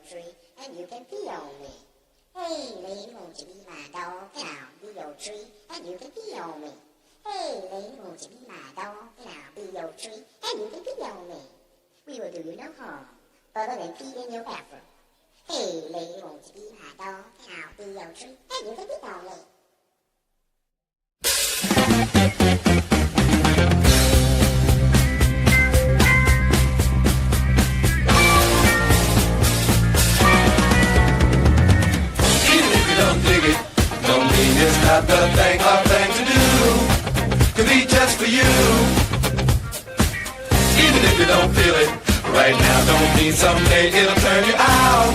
tree and you can pee on me. Hey, lady, won't you be my dog and I'll be your tree and you can pee on me. Hey, lady, won't you be my dog and I'll be your tree and you can pee on me. We will do you no harm other than pee in your bathroom. Hey, lady, won't you be my dog and I'll be your tree and you can pee on me. Don't mean it's not the thing or thing to do. Could be just for you. Even if you don't feel it right now, don't mean someday it'll turn you out.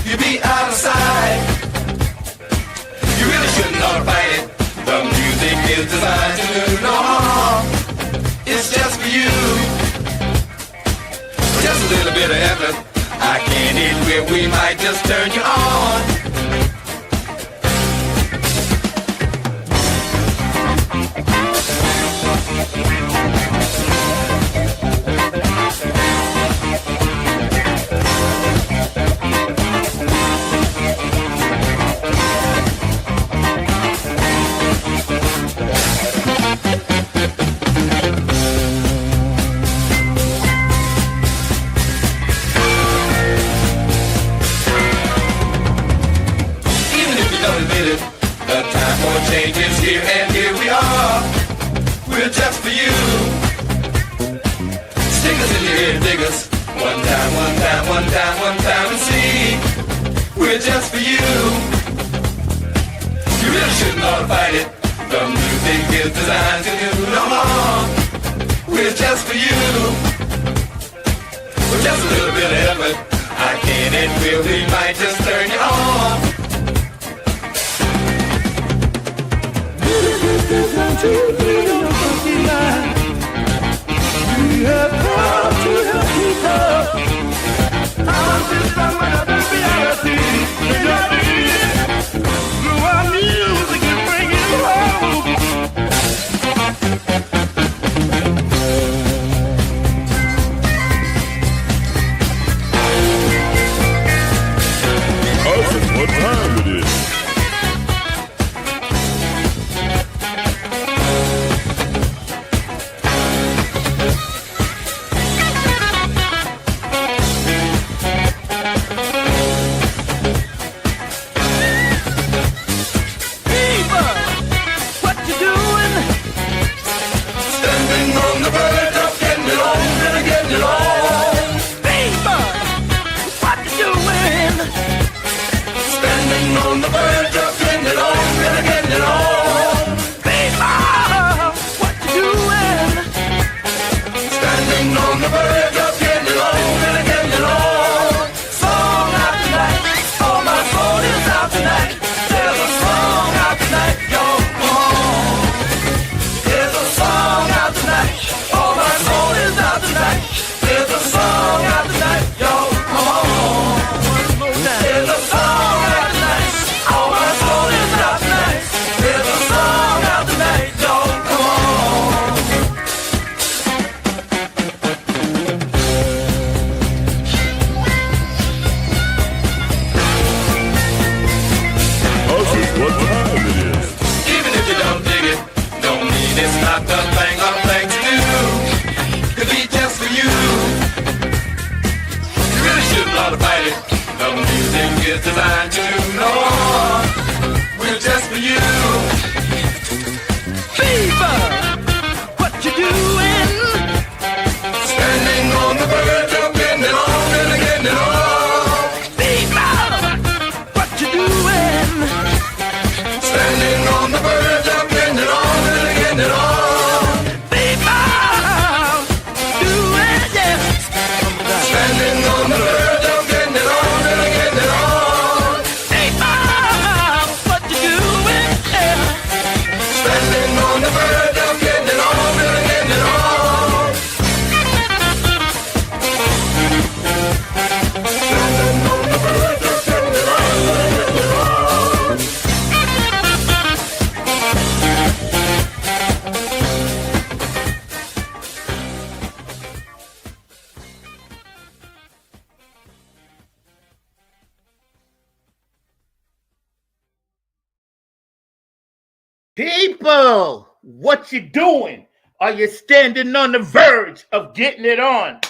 You'll be out of sight. You really shouldn't ought to fight it. The music is designed to do no harm. It's just for you. Just a little bit of effort. I can't admit we might just turn you on. Change is here and here we are. We're just for you. Stick us in your ear, dig us. One time, one time, one time, one time and see. We're just for you. You really shouldn't ought to fight it. The music is designed to do no harm. We're just for you. With just a little bit of effort, I can't admit we might just turn you on. To your funky line. We have come to help people. I'm just on another reality. In your ear, through our music and bring it home. Oh, what time it is? People, what you doing? Are you standing on the verge of getting it on?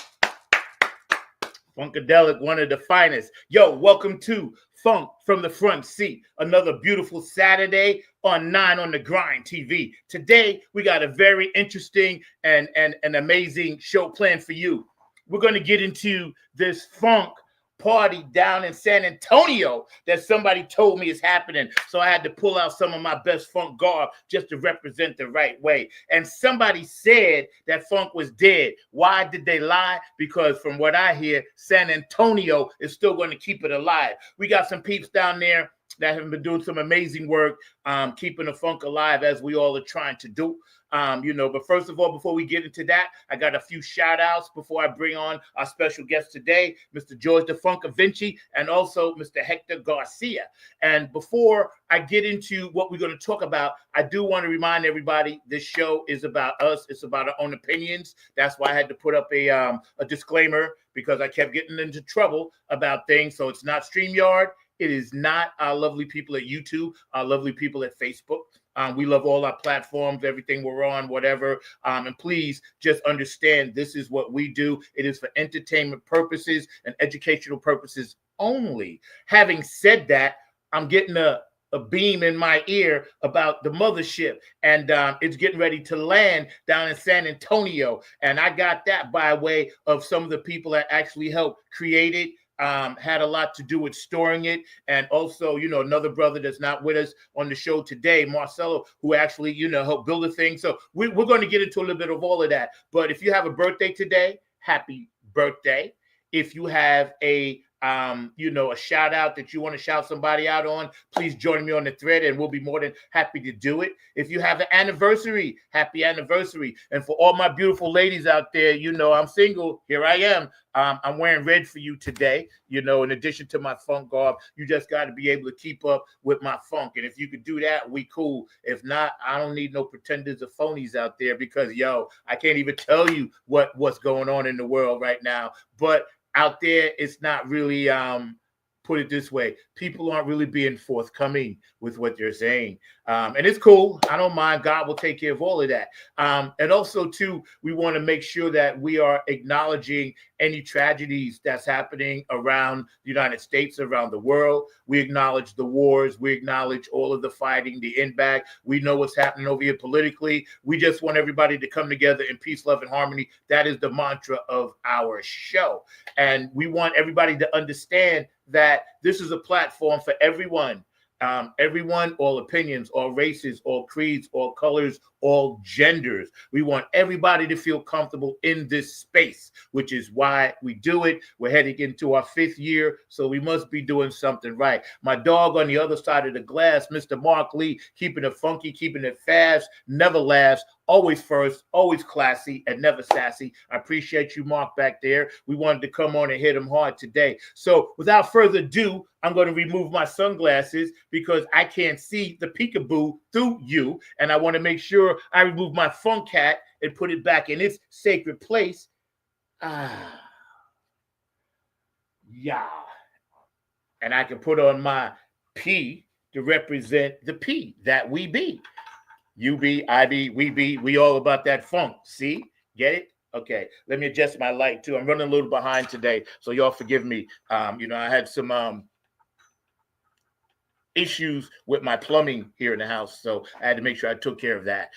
Funkadelic, one of the finest. Yo, welcome to Funk from the Front Seat. Another beautiful Saturday on 9 on the Grind TV. Today, we got a very interesting and amazing show planned for you. We're going to get into this funk party down in San Antonio that somebody told me is happening. So I had to pull out some of my best funk garb just to represent the right way. And somebody said that funk was dead. Why did they lie? Because from what I hear, San Antonio is still going to keep it alive. We got some peeps down there that have been doing some amazing work, keeping the funk alive as we all are trying to do. But first of all, before we get into that, I got a few shout outs before I bring on our special guest today, Mr. George the Funk Vinci, and also Mr. Hector Garcia. And before I get into what we're going to talk about, I do want to remind everybody this show is about us. It's about our own opinions. That's why I had to put up a disclaimer, because I kept getting into trouble about things. So it's not StreamYard. It is not our lovely people at YouTube, our lovely people at Facebook. We love all our platforms, everything we're on, whatever. And please just understand this is what we do. It is for entertainment purposes and educational purposes only. Having said that, I'm getting a beam in my ear about the mothership, and it's getting ready to land down in San Antonio. And I got that by way of some of the people that actually helped create it. Had a lot to do with storing it. And also, another brother that's not with us on the show today, Marcelo, who actually, helped build the thing. So we're going to get into a little bit of all of that. But if you have a birthday today, happy birthday. If you have a shout out that you want to shout somebody out on, please join me on the thread and we'll be more than happy to do it. If you have an anniversary, happy anniversary. And for all my beautiful ladies out there, I'm single. Here I am. I'm wearing red for you today. In addition to my funk garb, you just got to be able to keep up with my funk. And if you could do that, we cool. If not, I don't need no pretenders or phonies out there, because I can't even tell you what's going on in the world right now. But out there, it's not really, put it this way, people aren't really being forthcoming with what they're saying. And it's cool. I don't mind. God will take care of all of that. And also, too, we want to make sure that we are acknowledging any tragedies that's happening around the United States, around the world. We acknowledge the wars. We acknowledge all of the fighting, the impact. We know what's happening over here politically. We just want everybody to come together in peace, love, and harmony. That is the mantra of our show. And we want everybody to understand that this is a platform for everyone. Everyone, all opinions, all races, all creeds, all colors, all genders. We want everybody to feel comfortable in this space, which is why we do it. We're heading into our 5th year, so we must be doing something right. My dog on the other side of the glass, Mr. Mark Lee, keeping it funky, keeping it fast, never laughs, always first, always classy, and never sassy. I appreciate you, Mark, back there. We wanted to come on and hit him hard today. So without further ado, I'm going to remove my sunglasses because I can't see the peekaboo through you. And I want to make sure I remove my funk hat and put it back in its sacred place. Yeah. And I can put on my P to represent the P that we be. You be, I be, we all about that funk. See? Get it? Okay. Let me adjust my light too. I'm running a little behind today, so y'all forgive me. I had some issues with my plumbing here in the house, so I had to make sure I took care of that.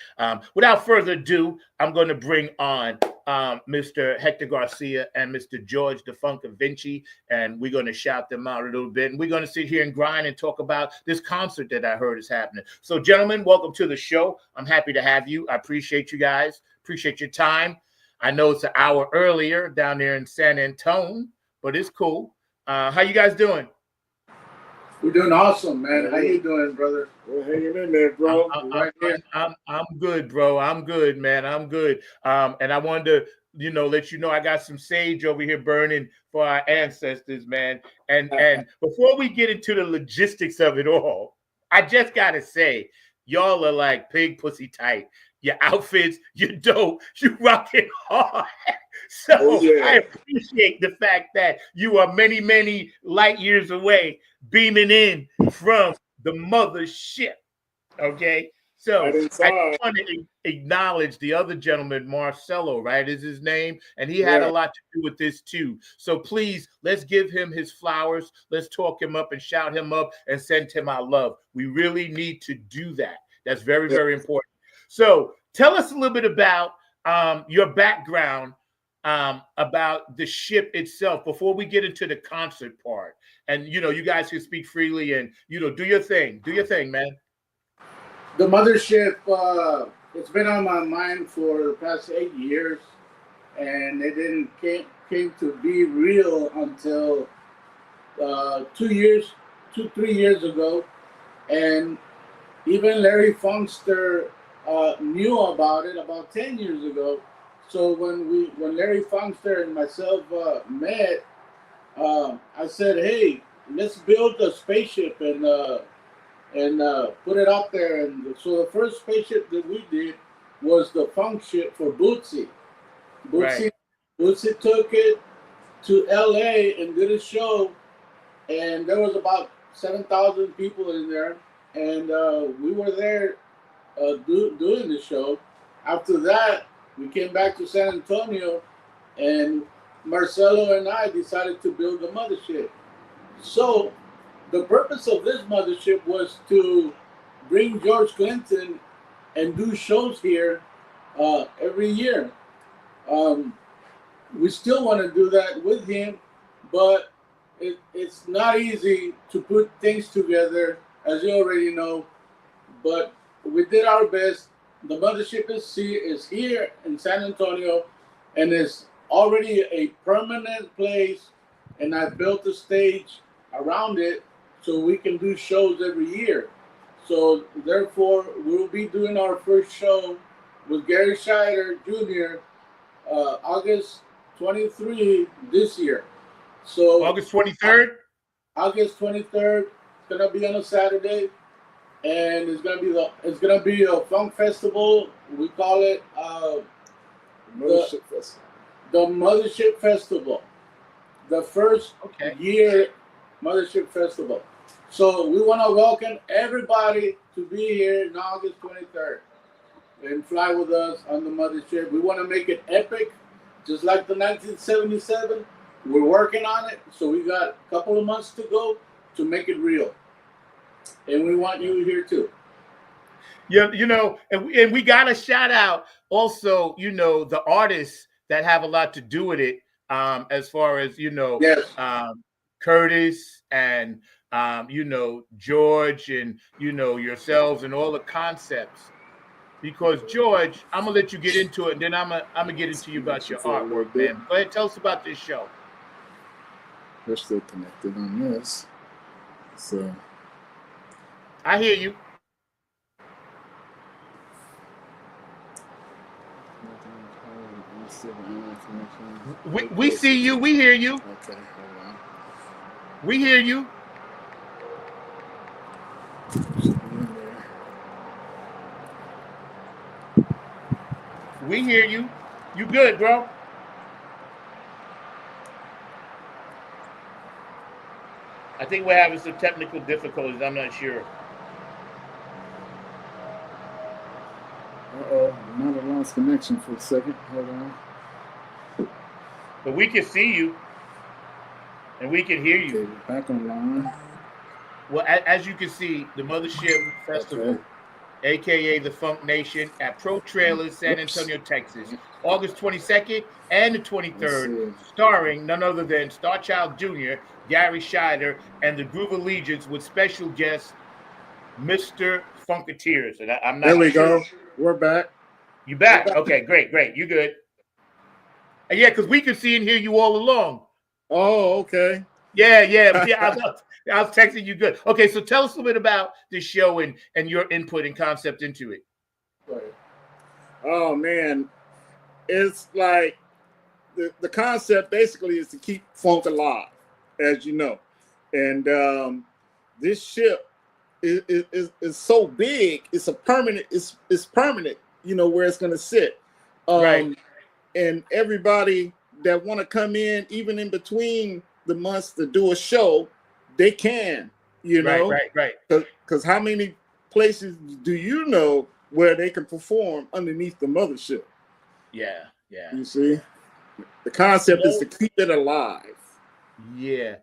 Without further ado, I'm going to bring on Mr. Hector Garcia and Mr. George the Funk Vinci, and we're going to shout them out a little bit, and we're going to sit here and grind and talk about this concert that I heard is happening. So, gentlemen, welcome to the show. I'm happy to have you. I appreciate you guys. Appreciate your time. I know it's an hour earlier down there in San Antonio, but it's cool. How you guys doing? We're doing awesome, man. How you doing, brother? We're hanging in there, bro. I'm good, bro. I'm good, man. I'm good. And I wanted to, let you know I got some sage over here burning for our ancestors, man. And before we get into the logistics of it all, I just gotta say, y'all are like pig pussy tight. Your outfits, you're dope. You rocking hard. So I appreciate the fact that you are many, many light years away, beaming in from the mothership. Okay. So I didn't I saw it. want to acknowledge the other gentleman, Marcelo, right, is his name, and he had a lot to do with this too. So please, let's give him his flowers. Let's talk him up and shout him up and send him our love. We really need to do that. That's very, very important. So tell us a little bit about your background, about the ship itself before we get into the concert part. And, you guys can speak freely and, do your thing. Do your thing, man. The mothership, it's been on my mind for the past 8 years, and it didn't came to be real until 3 years ago. And even Larry Funkster knew about it about 10 years ago. So when Larry Funkster and myself met, I said, "Hey, let's build a spaceship and put it out there." And so the first spaceship that we did was the Funk ship for Bootsy. Bootsy took it to LA and did a show, and there was about 7,000 people in there, and we were there doing the show. After that, we came back to San Antonio, and Marcelo and I decided to build the mothership. So the purpose of this mothership was to bring George Clinton and do shows here every year. We still want to do that with him, but it's not easy to put things together, as you already know. But we did our best. The mothership is here in San Antonio, and it's already a permanent place. And I built a stage around it so we can do shows every year. So therefore, we'll be doing our first show with Gary Scheider Jr. August 23 this year. So August 23rd? August 23rd. It's gonna be on a Saturday, and it's gonna be a funk festival. We call it the Mothership Festival. The first year Mothership Festival. So we want to welcome everybody to be here on August 23rd and fly with us on the mothership. We want to make it epic, just like the 1977. We're working on it, so we got a couple of months to go to make it real. And we want you here too. Yeah, and we got to shout out also, the artists that have a lot to do with it, as far as, Curtis and, George and, yourselves and all the concepts. Because George, I'm going to let you get into it, and then I'm gonna get into you about your artwork, man. Go ahead, tell us about this show. We're still connected on this. So I hear you. We see you. We hear you. Okay, hold on. We hear you. We hear you. You good, bro? I think we're having some technical difficulties. I'm not sure. Might have lost connection for a second. Hold on. But we can see you, and we can hear you. Okay, we're back online. Well, as you can see, the Mothership Festival, a.k.a. the Funk Nation, at Pro Trailers, San Antonio, Texas, August 22nd and the 23rd, starring none other than Star Child Jr., Gary Scheider, and the Groove Allegiance with special guest, Mr. Funketeers. And I'm not There we sure. go. We're back. You back? Okay, great. You good. And yeah, because we can see and hear you all along. Oh, okay. Yeah. I was texting you good. Okay, so tell us a little bit about this show and your input and concept into it. Oh, man. It's like the concept basically is to keep funk alive, as you know. And this ship is so big, it's a permanent, it's permanent, where it's going to sit. Right. And everybody that want to come in, even in between the months to do a show, they can, Right. Because how many places do you know where they can perform underneath the mothership. Yeah, yeah. You see, the concept is to keep it alive. Yeah,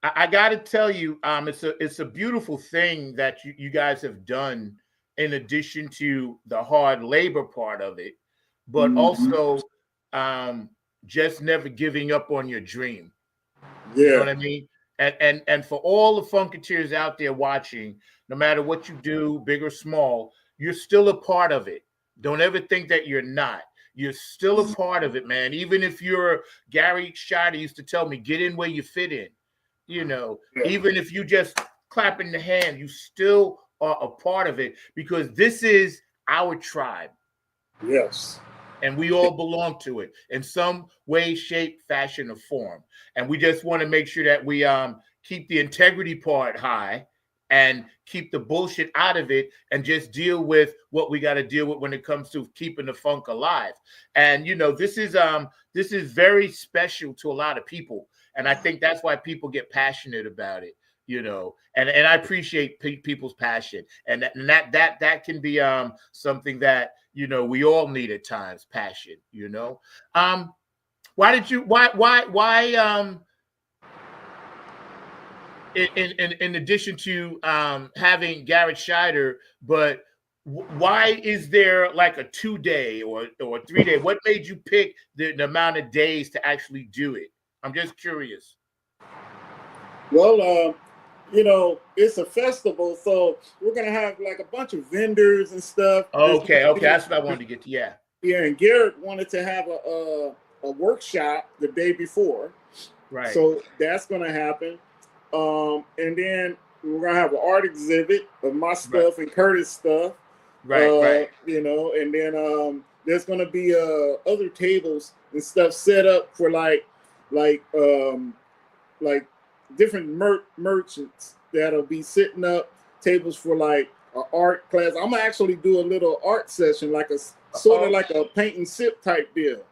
I got to tell you, it's a beautiful thing that you guys have done. In addition to the hard labor part of it, but also just never giving up on your dream. Yeah. You know what I mean? And for all the Funketeers out there watching, no matter what you do, big or small, you're still a part of it. Don't ever think that you're not. You're still a part of it, man. Even if you're Gary Scheider used to tell me, get in where you fit in. You know, even if you just clapping the hand, you still are a part of it, because this is our tribe. Yes. And we all belong to it in some way, shape, fashion, or form. And we just want to make sure that we keep the integrity part high and keep the bullshit out of it, and just deal with what we got to deal with when it comes to keeping the funk alive. And, you know, this is very special to a lot of people. And I think that's why people get passionate about it. You know, and I appreciate people's passion, and that can be something that, you know, we all need at times, passion. You know, why in addition to having Garrett Scheider, but why is there like a 2-day or 3-day? What made you pick the amount of days to actually do it? I'm just curious. Well, you know, it's a festival, so we're gonna have like a bunch of vendors and stuff. Okay, that's what I wanted to get to. Yeah, and Garrett wanted to have a workshop the day before, right? So that's gonna happen. And then we're gonna have an art exhibit of my stuff and Curtis stuff, right. You know, and then there's gonna be other tables and stuff set up for like different merchants that'll be setting up tables for like an art class. I'm gonna actually do a little art session, like a sort of like a paint and sip type deal.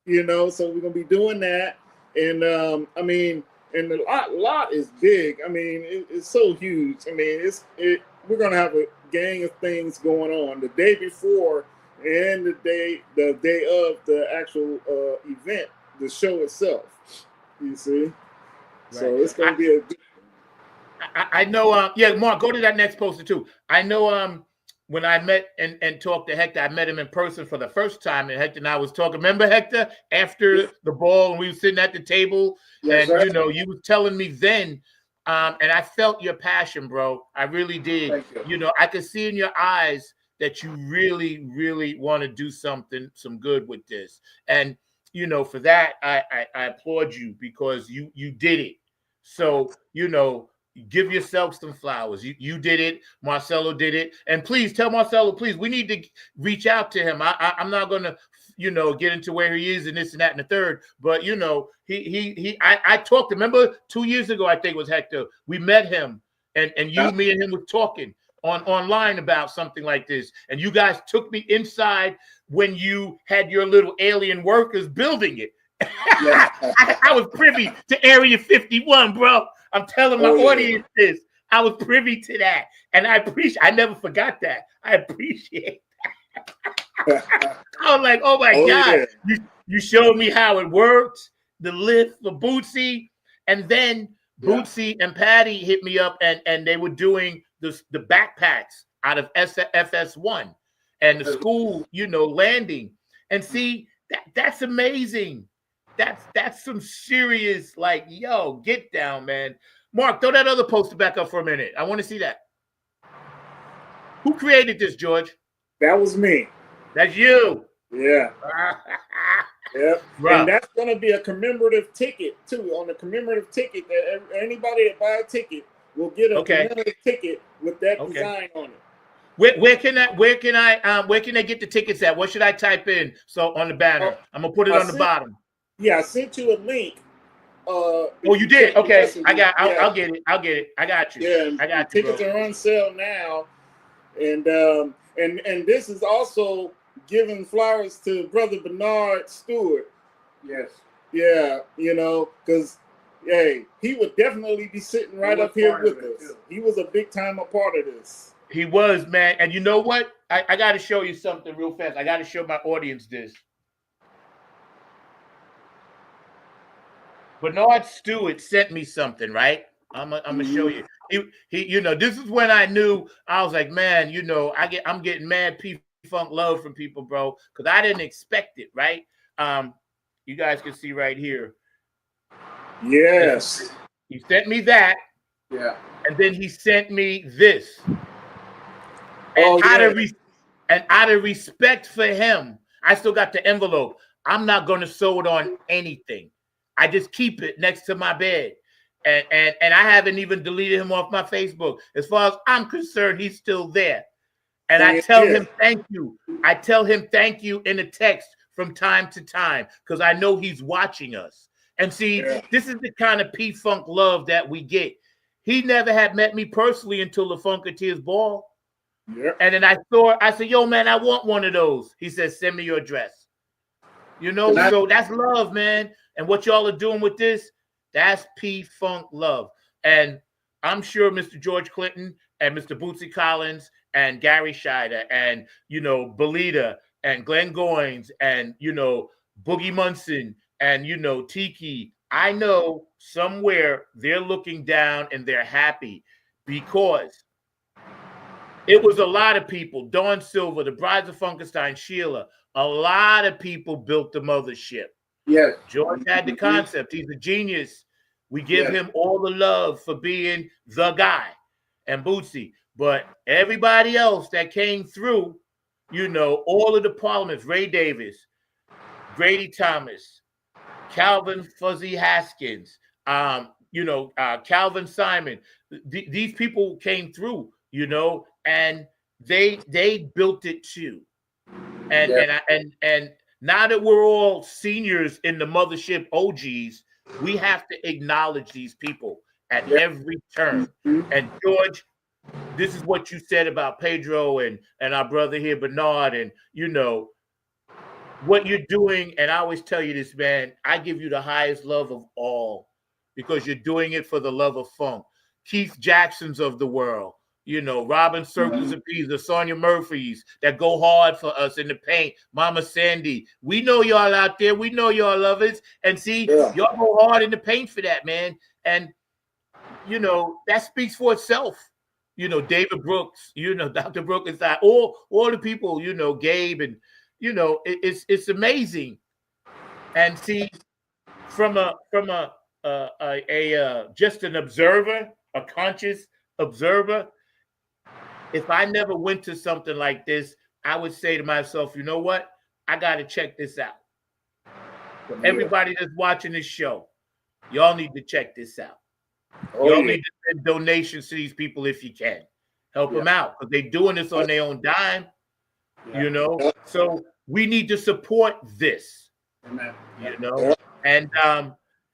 You know, so we're gonna be doing that, and I mean, and the lot is big. I mean, it's so huge. I mean, we're gonna have a gang of things going on the day before and the day of the actual event, the show itself. You see. Right. So it's going to be I know, yeah, Mark, go to that next poster too. I know when I met and talked to Hector, I met him in person for the first time, and Hector and I was talking. Remember, Hector, after the ball, and we were sitting at the table, and, you know, you were telling me then, and I felt your passion, bro. I really did. You know, I could see in your eyes that you really, really want to do some good with this. And, you know, for that, I applaud you, because you did it. So, you know, give yourself some flowers. You did it. Marcelo did it. And please tell Marcelo, please, we need to reach out to him. I'm not going to, you know, get into where he is and this and that and the third. But, you know, I talked, remember 2 years ago, I think it was Hector. We met him, and me and him were talking online about something like this. And you guys took me inside when you had your little alien workers building it. I was privy to Area 51, bro. I'm telling my audience this. I was privy to that. And I never forgot that. I appreciate that. I was like, oh my God. Yeah. You showed me how it worked, the lift for Bootsy. And then Bootsy and Patty hit me up, and they were doing the backpacks out of FS1 and the school, you know, landing. And see, that's amazing. That's some serious, like, yo, get down, man. Mark, throw that other poster back up for a minute. I want to see that. Who created this, George? That was me. That's you. Yeah. Yep. Right. And that's going to be a commemorative ticket, too. On the commemorative ticket, that anybody that buy a ticket will get a commemorative ticket with that design on it. Where can I get the tickets at? What should I type in? So on the banner, I'm gonna put it on the bottom. Yeah, I sent you a link. Oh, you did? Okay, I'll get it. I got you. Yeah, I got you. Tickets are on sale now, and this is also giving flowers to Brother Bernard Stewart. Yes. Yeah, you know, because he would definitely be sitting right up here with us. He was a big time a part of this. He was, man. And you know what? I got to show you something real fast. I got to show my audience this. Bernard Stewart sent me something, right? I'm gonna show you. He, you know, this is when I knew. I was like, man, you know, I'm getting mad P-Funk love from people, bro, because I didn't expect it, right? You guys can see right here. Yes. He sent me that. Yeah. And then he sent me this. And out of respect for him, I still got the envelope. I'm not going to sew it on anything. I just keep it next to my bed. And I haven't even deleted him off my Facebook. As far as I'm concerned, he's still there. And I tell him thank you. I tell him thank you in a text from time to time because I know he's watching us. And see, this is the kind of P-Funk love that we get. He never had met me personally until the Funketeers Ball. Yep. And then I said, yo, man, I want one of those. He said, send me your address. You know, so that's love, man. And what y'all are doing with this, that's P-Funk love. And I'm sure Mr. George Clinton and Mr. Bootsy Collins and Gary Scheider and, you know, Belita and Glenn Goins and, you know, Boogie Munson and, you know, Tiki, I know somewhere they're looking down and they're happy because it was a lot of people. Dawn Silver, the Brides of Funkenstein, Sheila, a lot of people built the mothership. Yes. George had the concept. He's a genius. We give him all the love for being the guy and Bootsy. But everybody else that came through, you know, all of the parliaments, Ray Davis, Grady Thomas, Calvin Fuzzy Haskins, you know, Calvin Simon. These people came through, you know, and they built it too. And now that we're all seniors in the mothership OGs, we have to acknowledge these people at every turn. And George, this is what you said about Pedro and our brother here, Bernard, and you know what you're doing. And I always tell you this, man, I give you the highest love of all because you're doing it for the love of funk. Keith Jacksons of the world, you know, Robin Circles of Peace, the Sonia Murphys that go hard for us in the paint, Mama Sandy. We know y'all out there. We know y'all love us. And see, y'all go hard in the paint for that, man. And, you know, that speaks for itself. You know, David Brooks, you know, Dr. Brooks, all the people, you know, Gabe, and, you know, it's amazing. And see, from just an observer, a conscious observer, if I never went to something like this, I would say to myself, you know what? I got to check this out. So everybody that's watching this show, y'all need to check this out. Y'all need to send donations to these people if you can. Help them out because they're doing this on their own dime, you know? So we need to support this, you know? And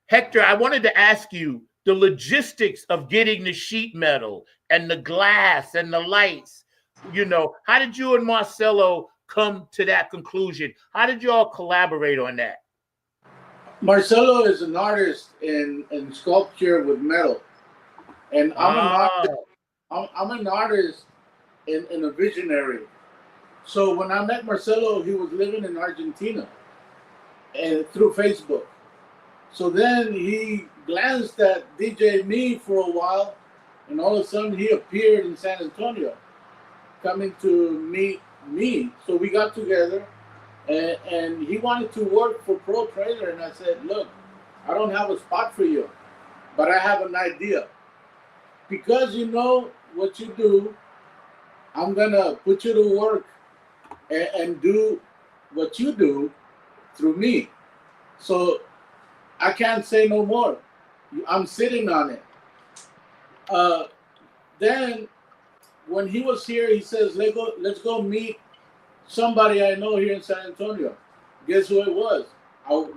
Hector, I wanted to ask you the logistics of getting the sheet metal and the glass and the lights. You know, how did you and Marcelo come to that conclusion? How did you all collaborate on that? Marcelo is an artist in sculpture with metal, and I'm an artist in a visionary. So when I met Marcelo, he was living in Argentina, and through Facebook. So then he glanced at DJ Me for a while, and all of a sudden he appeared in San Antonio, coming to meet me. So we got together, and he wanted to work for Pro Trailer, and I said, look, I don't have a spot for you, but I have an idea. Because you know what you do, I'm gonna put you to work and do what you do through me. So I can't say no more. I'm sitting on it. Then when he was here, he says, let's go meet somebody I know here in San Antonio. Guess who it was?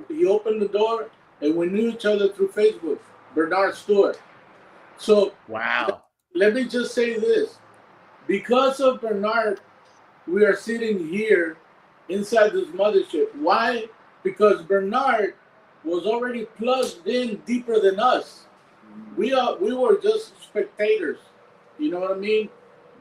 He opened the door and we knew each other through Facebook, Bernard Stewart. So wow. Let me just say this. Because of Bernard, we are sitting here inside this mothership. Why? Because Bernard was already plugged in deeper than us. We were just spectators. You know what I mean?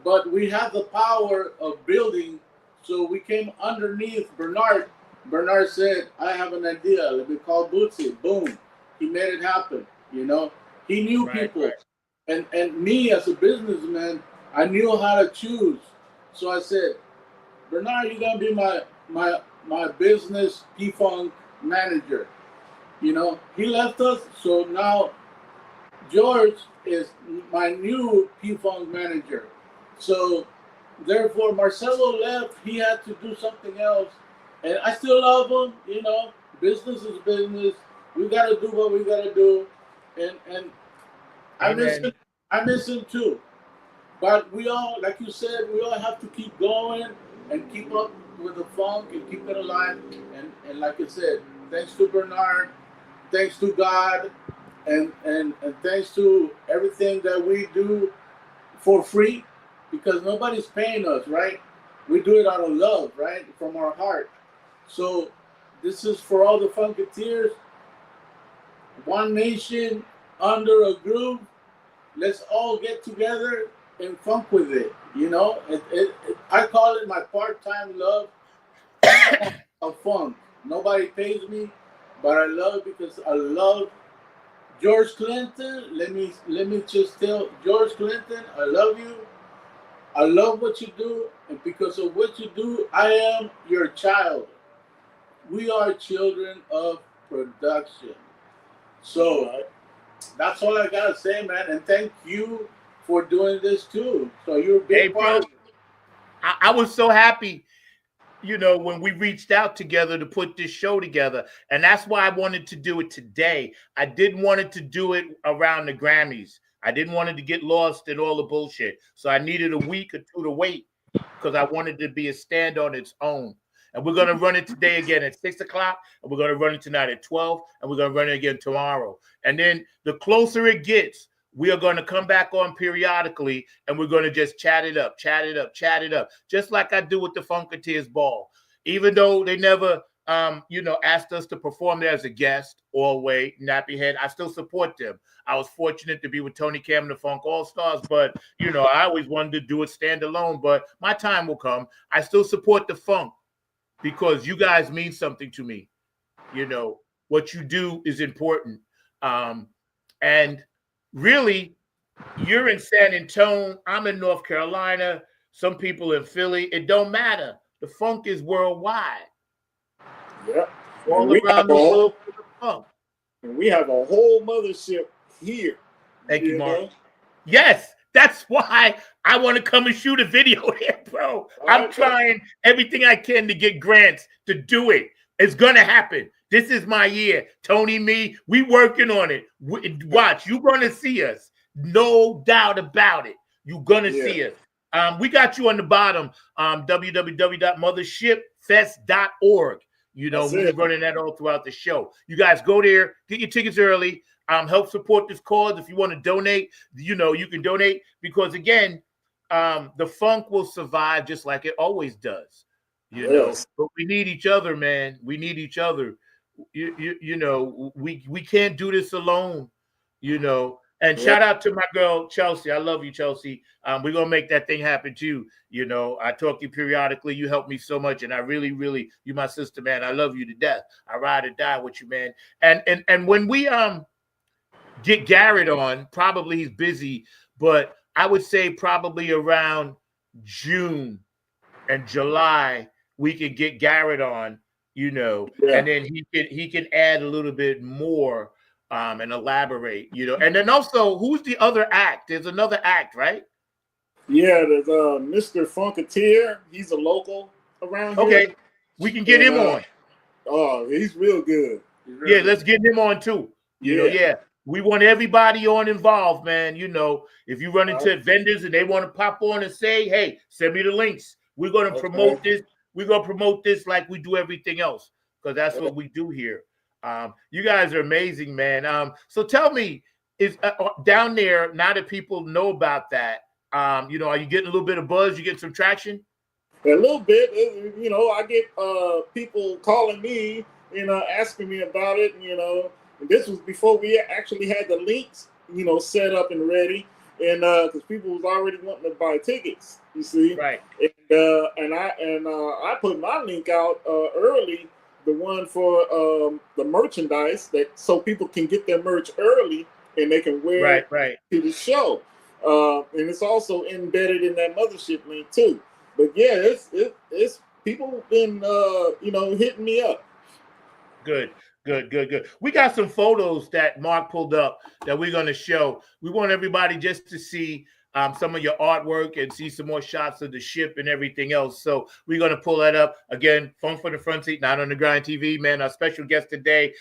but we have the power of building. So we came underneath Bernard. Bernard said, I have an idea. Let me call Bootsy. Boom. He made it happen. You know, he knew people. And me as a businessman, I knew how to choose. So I said, Bernard, you're gonna be my business P-Funk manager. You know, he left us, so now George is my new P-Funk manager. So therefore, Marcelo left. He had to do something else, and I still love him. You know, business is business. We got to do what we got to do, and I miss him. I miss him too. But we all, like you said, we all have to keep going and keep up with the funk and keep it alive. And like I said, thanks to Bernard, thanks to God, and thanks to everything that we do for free, because nobody's paying us, right? We do it out of love, right? From our heart. So this is for all the Funketeers. One nation under a groove. Let's all get together and funk with it. You know, I call it my part-time love of funk. Nobody pays me, but I love it because I love George Clinton. Let me just tell George Clinton, I love you. I love what you do, and because of what you do, I am your child. We are children of production. So that's all I gotta say, man. And thank you for doing this too. So you're a big part of it. I was so happy, you know, when we reached out together to put this show together. And that's why I wanted to do it today. I didn't want it to do it around the Grammys. I didn't want it to get lost in all the bullshit. So I needed a week or two to wait because I wanted to be a stand on its own. And we're going to run it today again at 6 o'clock. And we're going to run it tonight at 12. And we're going to run it again tomorrow. And then the closer it gets, we are going to come back on periodically. And we're going to just chat it up. Just like I do with the Funketeers Ball. Even though they never, asked us to perform there as a guest all the way, Nappy Head, I still support them. I was fortunate to be with Tony Cam and the Funk All-Stars. But, I always wanted to do it standalone. But my time will come. I still support the Funk. Because you guys mean something to me. What you do is important. And really, you're in San Antonio. I'm in North Carolina. Some people in Philly. It don't matter. The funk is worldwide. Yep. All around the world for the funk. And we have a whole mothership here. Thank you, Mark. Yes. That's why I want to come and shoot a video here, bro. I'm trying everything I can to get grants to do it. It's going to happen. This is my year. Tony, me, we working on it. Watch, you're going to see us. No doubt about it. You're going to see us. We got you on the bottom, www.mothershipfest.org. We're running that all throughout the show. You guys go there, get your tickets early. Help support this cause. If you want to donate, you can donate because again, the funk will survive just like it always does. But we need each other, man. We need each other. We can't do this alone. And shout out to my girl Chelsea. I love you, Chelsea. We're gonna make that thing happen too. I talk to you periodically. You help me so much, and I really, really, you my sister, man. I love you to death. I ride or die with you, man. And when we get Garrett on, probably he's busy, but I would say probably around June and July we can get Garrett on, and then he can add a little bit more and elaborate, and then also who's the other act? There's another act, right? Yeah, there's Mr. Funketeer. He's a local around here. Okay, we can get him on. Oh, he's real good. Let's get him on too. We want everybody on involved, man. If you run into vendors and they want to pop on and say, hey, send me the links. We're going to promote this. We're going to promote this like we do everything else because that's what we do here. You guys are amazing, man. So tell me, is down there, now that people know about that, are you getting a little bit of buzz? You getting some traction? A little bit. I get people calling me, asking me about it, And this was before we actually had the links, set up and ready. and because people was already wanting to buy tickets, you see, Right. And I put my link out early, the one for the merchandise, that so people can get their merch early and they can wear it to the show. And it's also embedded in that Mothership link too. But yeah, it's people been hitting me up. Good. We got some photos that Mark pulled up that we're going to show. We want everybody just to see some of your artwork and see some more shots of the ship and everything else. So we're going to pull that up. Again, Funk from the Front Seat, Not on the Grind TV, man. Our special guest today,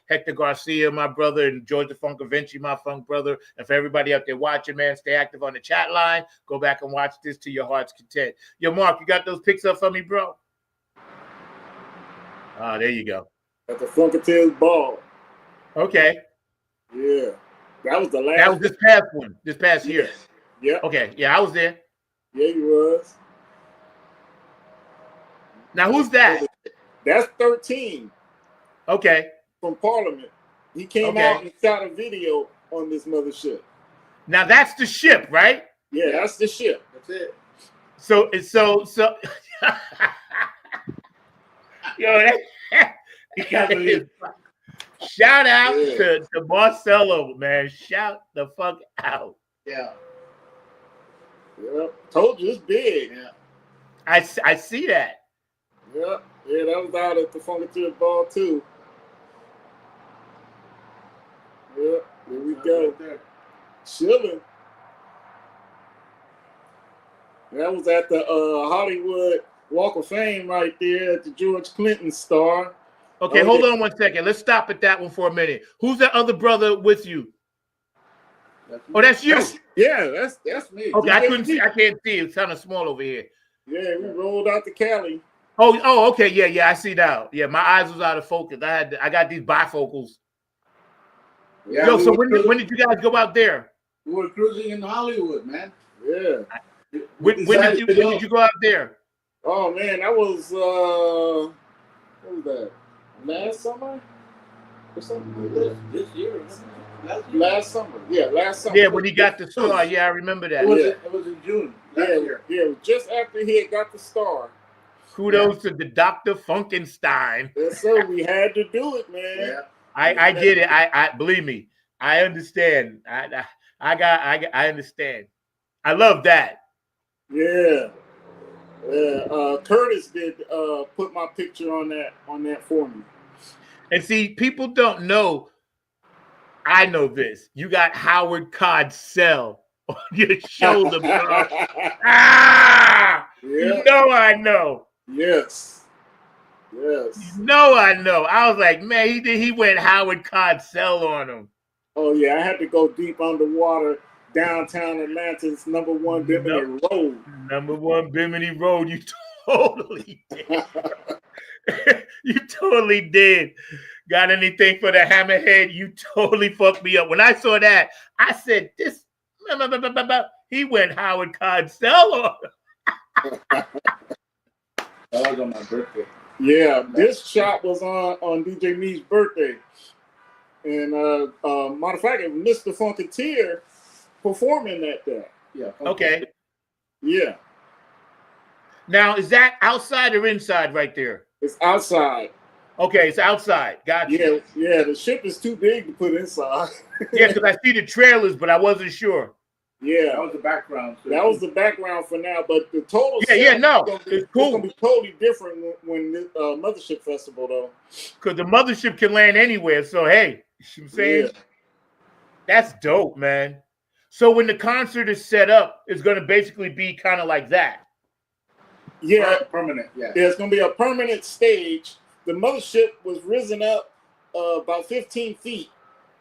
Hector Garcia, my brother, and George the Funk Vinci, my funk brother. And for everybody out there watching, man, stay active on the chat line. Go back and watch this to your heart's content. Yo, Mark, you got those pics up for me, bro? Ah, there you go. At the Funkatils ball. Okay. Yeah. That was the last. That was this past one, this past year. Yeah. Okay. Yeah, I was there. Yeah, you was. Now, who's that? That's 13. Okay. From Parliament. He came out and shot a video on this Mothership. Now, that's the ship, right? Yeah, that's the ship. That's it. So. Yo, shout out to Marcelo, man. Shout the fuck out. Yeah. Yeah. Told you it's big. Yeah. I see that. Yeah. Yeah, that was out at the Funkatils ball too. Yeah, here we go. Right, chilling. That was at the Hollywood Walk of Fame right there at the George Clinton Star. Okay, hold on 1 second. Let's stop at that one for a minute. Who's that other brother with you? That's you. That's me. Okay, I couldn't see. I can't see. It's kind of small over here. Yeah, we rolled out to Cali. Oh, okay. Yeah, I see now. Yeah, my eyes was out of focus. I got these bifocals. Yeah, Yo, so when did you guys go out there? We were cruising in Hollywood, man. Yeah. When did you go out there? Oh man, that was what was that? Last summer? Or something like that? This year. Last summer. Yeah, last summer. Yeah, when he got the star. Yeah, I remember that. It was in June last year. Yeah, just after he had got the star. Kudos to the Dr. Funkenstein. Yes, sir. We had to do it, man. Yeah. I get it. I believe me. I understand. I understand. I love that. Yeah. Yeah. Curtis did put my picture on that for me. And see, people don't know. I know this. You got Howard Codell on your shoulder, bro. Yeah. You know I know. Yes. You know I know. I was like, man, he went Howard Codell on him. Oh yeah, I had to go deep underwater. Downtown Atlanta's #1 Bimini Road. #1 Bimini Road. You totally did. You totally did. Got anything for the hammerhead? You totally fucked me up. When I saw that, I said, "This." He went Howard Codell on. That was on my birthday. Yeah, this shot was on DJ Me's birthday, and matter of fact, Mr. Funketeer performing that day. Yeah. Okay. Yeah. Now, is that outside or inside right there? It's outside. Okay, it's outside. Gotcha. Yeah. The ship is too big to put inside. Yeah, because I see the trailers, but I wasn't sure. Yeah, that was the background. So that was the background for now, but the total. No, it's cool. It's gonna be totally different when the Mothership Festival though. Because the Mothership can land anywhere. So hey, you know what I'm saying that's dope, man. So when the concert is set up, it's gonna basically be kind of like that. Yeah, permanent. Yeah, it's gonna be a permanent stage. The Mothership was risen up about 15 feet,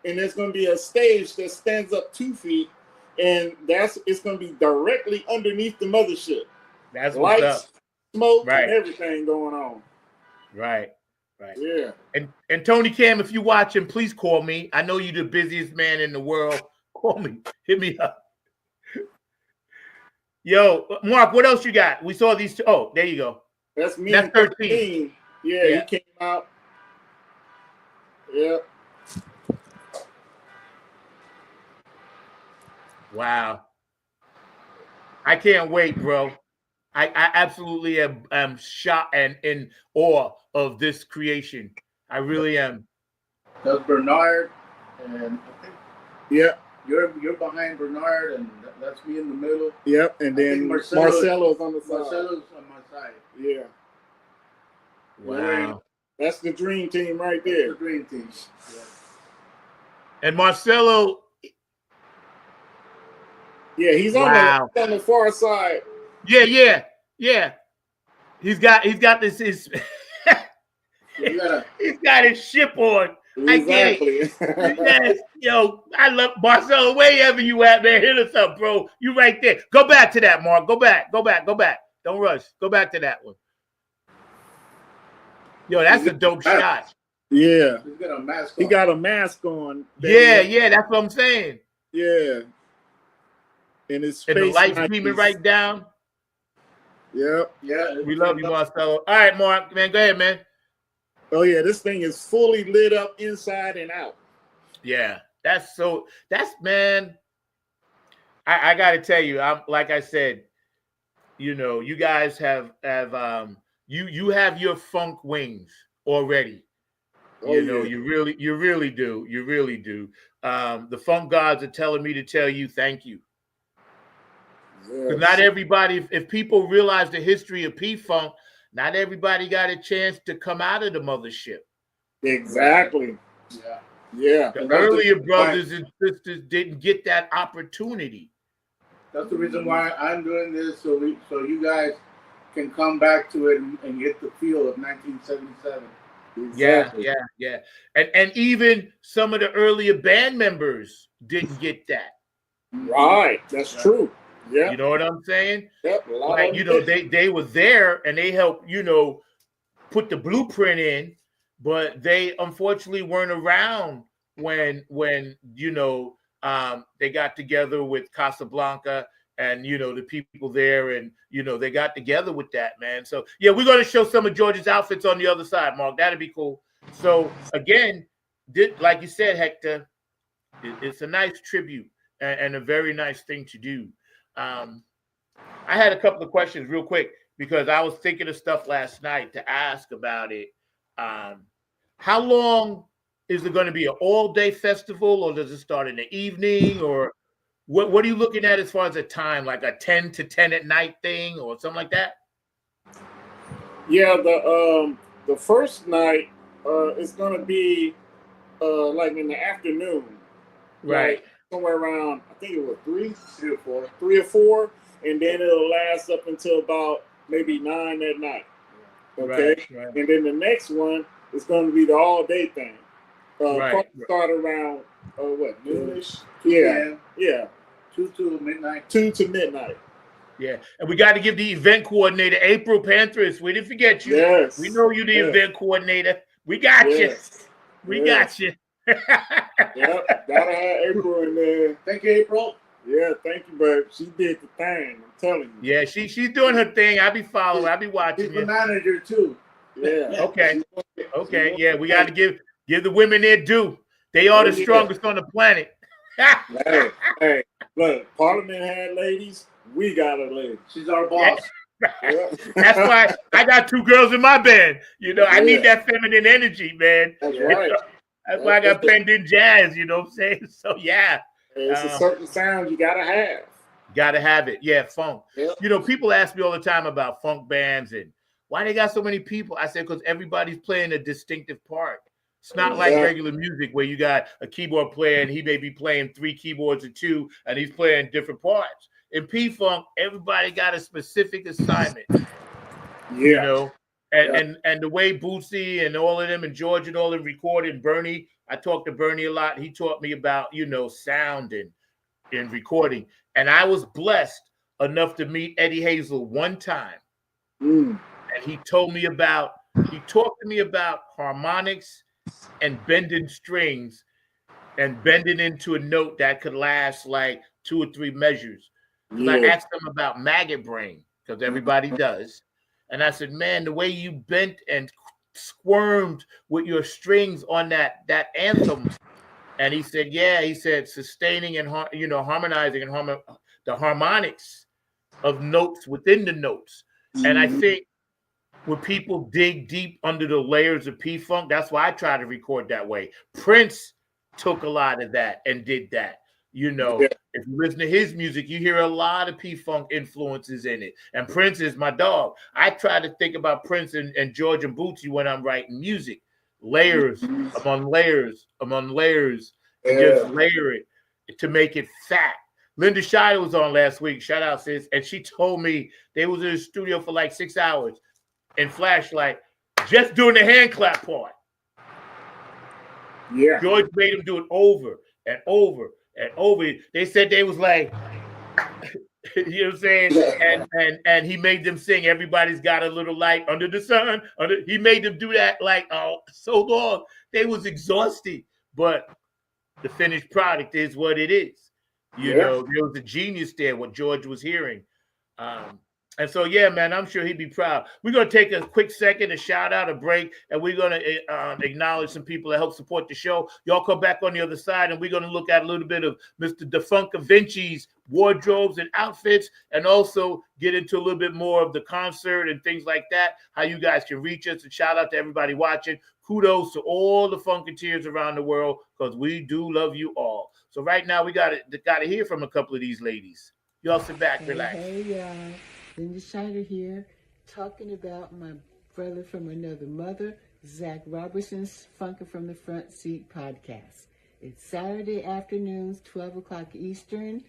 and there's gonna be a stage that stands up 2 feet. And it's going to be directly underneath the Mothership. That's lights, what's up. Smoke, and everything going on. Right. Yeah. And Tony Cam, if you watching, please call me. I know you're the busiest man in the world. Call me. Hit me up. Yo, Mark, what else you got? We saw these two. Oh, there you go. That's me. That's 13. Yeah, he came out. Yeah. Wow. I can't wait, bro. I absolutely am shocked and in awe of this creation. I really am. That's Bernard, and I think Yeah. you're behind Bernard, and that's me in the middle. Yep. And then Marcelo's on the side. Marcelo's on my side. Yeah. Wow. That's the dream team right That's there. the dream team. Yeah. And Marcelo. Yeah, he's on the far side. Yeah. He's got this. He's got his ship on. Exactly. I get it. Yes, yo, I love Marcelo. Wherever you at, man, hit us up, bro. You right there. Go back to that, Mark. Go back. Don't rush. Go back to that one. Yo, that's a dope shot. Yeah. He's got a mask on. He got a mask on. Yeah, that's what I'm saying. Yeah. And his face. And the lights beaming right down. Yep. Yeah. We love you, Marcelo. All right, Mark, man, go ahead, man. Oh yeah, this thing is fully lit up inside and out. Yeah, that's man. I got to tell you, I'm like I said, you know, you guys have you have your funk wings already. You really do. The funk gods are telling me to tell you thank you. Because not everybody, if people realize the history of P-Funk, not everybody got a chance to come out of the mothership. Exactly. Yeah. The earlier brothers and sisters didn't get that opportunity. That's the reason why I'm doing this, so you guys can come back to it and get the feel of 1977. Exactly. Yeah. And even some of the earlier band members didn't get that. Right. That's true. Yeah. You know what I'm saying? Yep. Like, they were there and they helped, put the blueprint in, but they unfortunately weren't around when they got together with Casablanca and, the people there and, they got together with that, man. So, yeah, we're going to show some of George's outfits on the other side, Mark. That'd be cool. So, again, like you said, Hector, it's a nice tribute and a very nice thing to do. I had a couple of questions real quick because I was thinking of stuff last night to ask about it. How long is it going to be, an all-day festival, or does it start in the evening, or what are you looking at as far as a time, like a 10 to 10 at night thing or something like that? Yeah, the first night is going to be like in the afternoon, right? Like somewhere around, I think it was 3 or 4, and then it'll last up until about maybe 9 at night. Okay, right. And then the next one is going to be the all day thing. Start around noonish? Yeah. 2 to midnight. 2 to midnight. Yeah, and we got to give the event coordinator, April Panthers. We didn't forget you. Yes. We know you, the event coordinator. We got you. We got you. Yep, gotta have April in there. Thank you, April. Yeah, thank you, babe. She did the thing. I'm telling you. Yeah, she's doing her thing. I be following. I be watching. She's the manager too. Yeah. Okay. Yeah, we got to give the women their due. They are the strongest on the planet. hey, look, Parliament had ladies. We got a lady. She's our boss. Yeah. That's why I got 2 girls in my band. I need that feminine energy, man. That's right. That's why I got penned in jazz. You know what I'm saying? So yeah, it's a certain sound you gotta have. Gotta have it. Yeah, funk. Yep. People ask me all the time about funk bands and why they got so many people. I said because everybody's playing a distinctive part. It's not like regular music where you got a keyboard player and he may be playing 3 keyboards or 2 and he's playing different parts. In P-Funk, everybody got a specific assignment. Yeah. And the way Bootsy and all of them and George and all them recorded, Bernie, I talked to Bernie a lot. He taught me about, sound and recording. And I was blessed enough to meet Eddie Hazel one time. And he taught me about harmonics and bending strings and bending into a note that could last like 2 or 3 measures. I asked him about maggot brain because everybody does. And I said, man, the way you bent and squirmed with your strings on that anthem And he said, yeah, he said sustaining and harmonizing and the harmonics of notes within the notes. And I think when people dig deep under the layers of P-Funk, that's why I try to record that way. Prince took a lot of that and did that. You know, if you listen to his music, you hear a lot of P-Funk influences in it. And Prince is my dog. I try to think about Prince and George and Bootsy when I'm writing music. Layers among layers among layers. And just layer it to make it fat. Linda Shida was on last week. Shout out, sis. And she told me they was in the studio for like 6 hours in Flashlight just doing the hand clap part. Yeah. George made him do it over and over and over. They said they was like, you know what I'm saying? And he made them sing Everybody's Got a Little Light Under the Sun. He made them do that like so long. They was exhausted. But the finished product is what it is. You know, there was a genius there, what George was hearing. And so, yeah, man, I'm sure he'd be proud. We're going to take a quick second, a shout out, a break, and we're going to acknowledge some people that help support the show. Y'all come back on the other side, and we're going to look at a little bit of Mr. DeFunca Vinci's wardrobes and outfits, and also get into a little bit more of the concert and things like that, how you guys can reach us. And shout out to everybody watching. Kudos to all the Funketeers around the world, because we do love you all. So right now, we got to hear from a couple of these ladies. Y'all sit back, relax. Hey, y'all. Linda Shida here, talking about my brother from another mother, Zach Robertson's Funkin' from the Front Seat podcast. It's Saturday afternoons, 12 o'clock Eastern,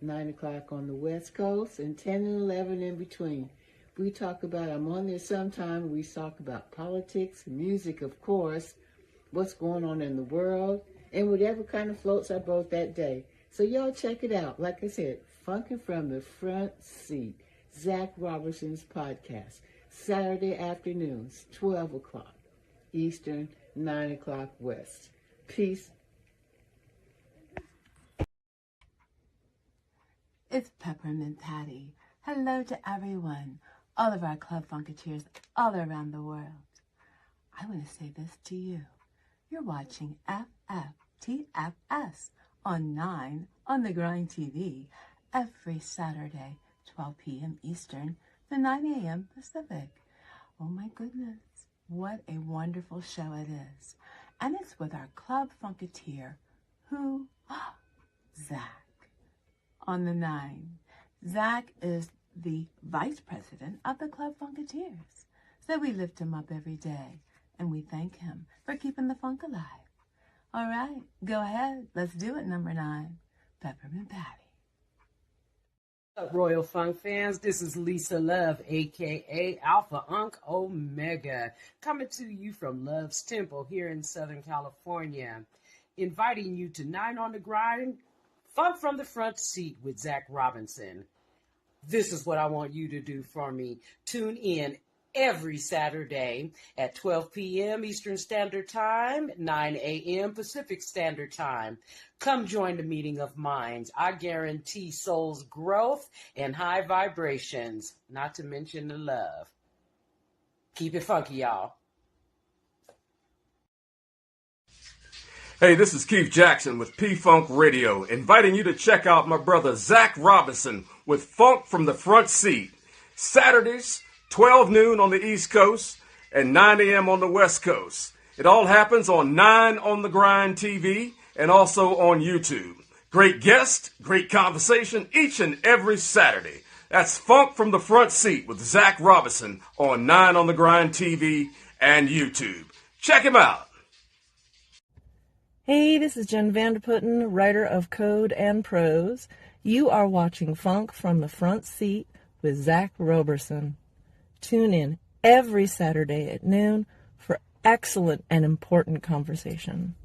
9 o'clock on the West Coast, and 10 and 11 in between. We talk about, I'm on there sometime, we talk about politics, music, of course, what's going on in the world, and whatever kind of floats our boat that day. So y'all check it out. Like I said, Funkin' from the Front Seat. Zach Robertson's podcast, Saturday afternoons, 12 o'clock Eastern, 9 o'clock West. Peace. It's Peppermint Patty. Hello to everyone, all of our Club Funketeers all around the world. I want to say this to you. You're watching FFTFS on 9 on the Grind TV every Saturday, 12 p.m. Eastern to 9 a.m. Pacific. Oh my goodness, what a wonderful show it is. And it's with our Club Funketeer, who? Zach, on the 9. Zach is the vice president of the Club Funketeers. So we lift him up every day, and we thank him for keeping the funk alive. All right, go ahead. Let's do it, number 9, Peppermint Patty. Up, Royal Funk fans? This is Lisa Love, a.k.a. Alpha Unk Omega, coming to you from Love's Temple here in Southern California, inviting you to 9 on the Grind, Funk from the Front Seat with Zach Robinson. This is what I want you to do for me. Tune in every Saturday at 12 p.m. Eastern Standard Time, 9 a.m. Pacific Standard Time. Come join the meeting of minds. I guarantee soul's growth and high vibrations, not to mention the love. Keep it funky, y'all. Hey, this is Keith Jackson with P-Funk Radio, inviting you to check out my brother Zach Robinson with Funk from the Front Seat. Saturdays, 12 noon on the East Coast and 9 a.m. on the West Coast. It all happens on 9 on the Grind TV and also on YouTube. Great guest, great conversation each and every Saturday. That's Funk from the Front Seat with Zach Robinson on 9 on the Grind TV and YouTube. Check him out. Hey, this is Jen Vanderputten, writer of Code and Prose. You are watching Funk from the Front Seat with Zach Roberson. Tune in every Saturday at noon for excellent and important conversation.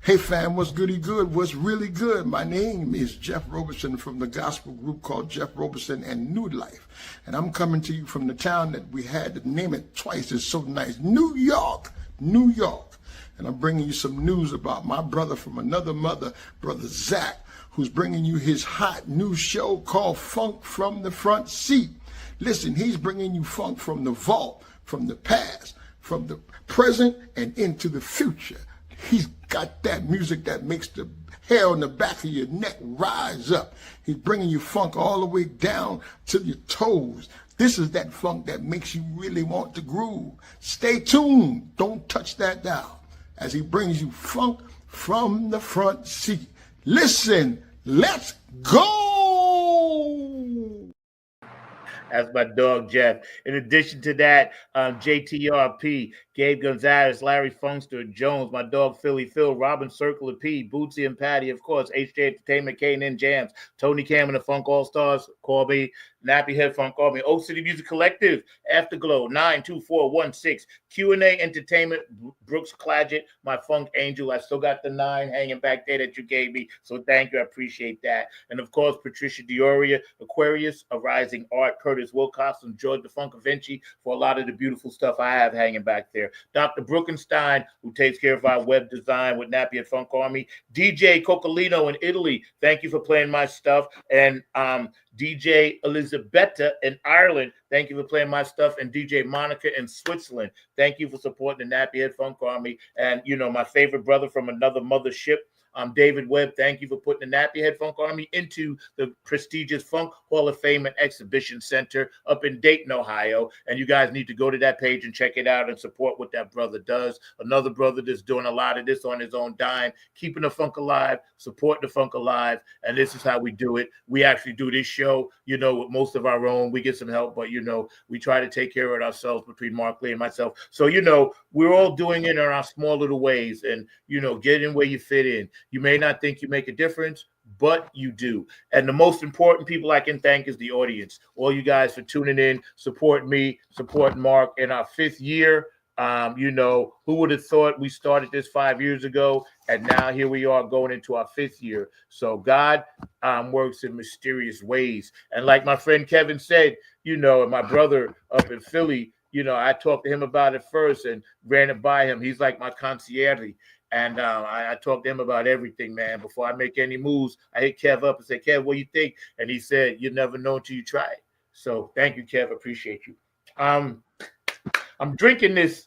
Hey fam, what's goody good? What's really good? My name is Jeff Roberson from the gospel group called Jeff Roberson and New Life. And I'm coming to you from the town that we had to name it twice. It's so nice. New York, New York. And I'm bringing you some news about my brother from another mother, Brother Zach, who's bringing you his hot new show called Funk from the Front Seat. Listen, he's bringing you funk from the vault, from the past, from the present and into the future. He's got that music that makes the hair on the back of your neck rise up. He's bringing you funk all the way down to your toes. This is that funk that makes you really want to groove. Stay tuned. Don't touch that dial as he brings you funk from the front seat. Listen, let's go. That's my dog, Jeff. In addition to that, JTRP, Gabe Gonzalez, Larry Funkster, Jones, my dog, Philly Phil, Robin Circular P, Bootsy and Patty, of course, HJ Entertainment, K&N Jams, Tony Cam and the Funk All-Stars, call me, Nappy Head Funk, call me, Oak City Music Collective, Afterglow, 92416, Q&A Entertainment, Brooks Clagett, my Funk Angel. I still got the 9 hanging back there that you gave me, so thank you. I appreciate that. And, of course, Patricia Dioria, Aquarius, A Rising Art, Curtis Wilcox, and George the Funk Vinci for a lot of the beautiful stuff I have hanging back there. Dr. Brookenstein, who takes care of our web design with Nappy at Funk Army. DJ Coccolino in Italy, thank you for playing my stuff. And DJ Elisabetta in Ireland, thank you for playing my stuff. And DJ Monica in Switzerland, thank you for supporting the Nappy Head Funk Army. And, you know, my favorite brother from another mothership, David Webb, thank you for putting the Nappy Head Funk Army into the prestigious Funk Hall of Fame and Exhibition Center up in Dayton, Ohio. And you guys need to go to that page and check it out and support what that brother does. Another brother that's doing a lot of this on his own dime, keeping the funk alive, supporting the funk alive. And this is how we do it. We actually do this show, you know, with most of our own. We get some help, but, you know, we try to take care of it ourselves between Mark Lee and myself. So, you know, we're all doing it in our small little ways and, you know, get in where you fit in. You may not think you make a difference, but you do. And the most important people I can thank is the audience. All you guys for tuning in, support me, support Mark in our 5th year. You know, who would have thought we started this 5 years ago, and now here we are going into our 5th year. So God works in mysterious ways. And like my friend Kevin said, you know, and my brother up in Philly, you know, I talked to him about it first and ran it by him. He's like my concierge. And I talked to him about everything, man. Before I make any moves, I hit Kev up and say, Kev, what do you think? And he said, you never know until you try it. So thank you, Kev. Appreciate you. I'm drinking this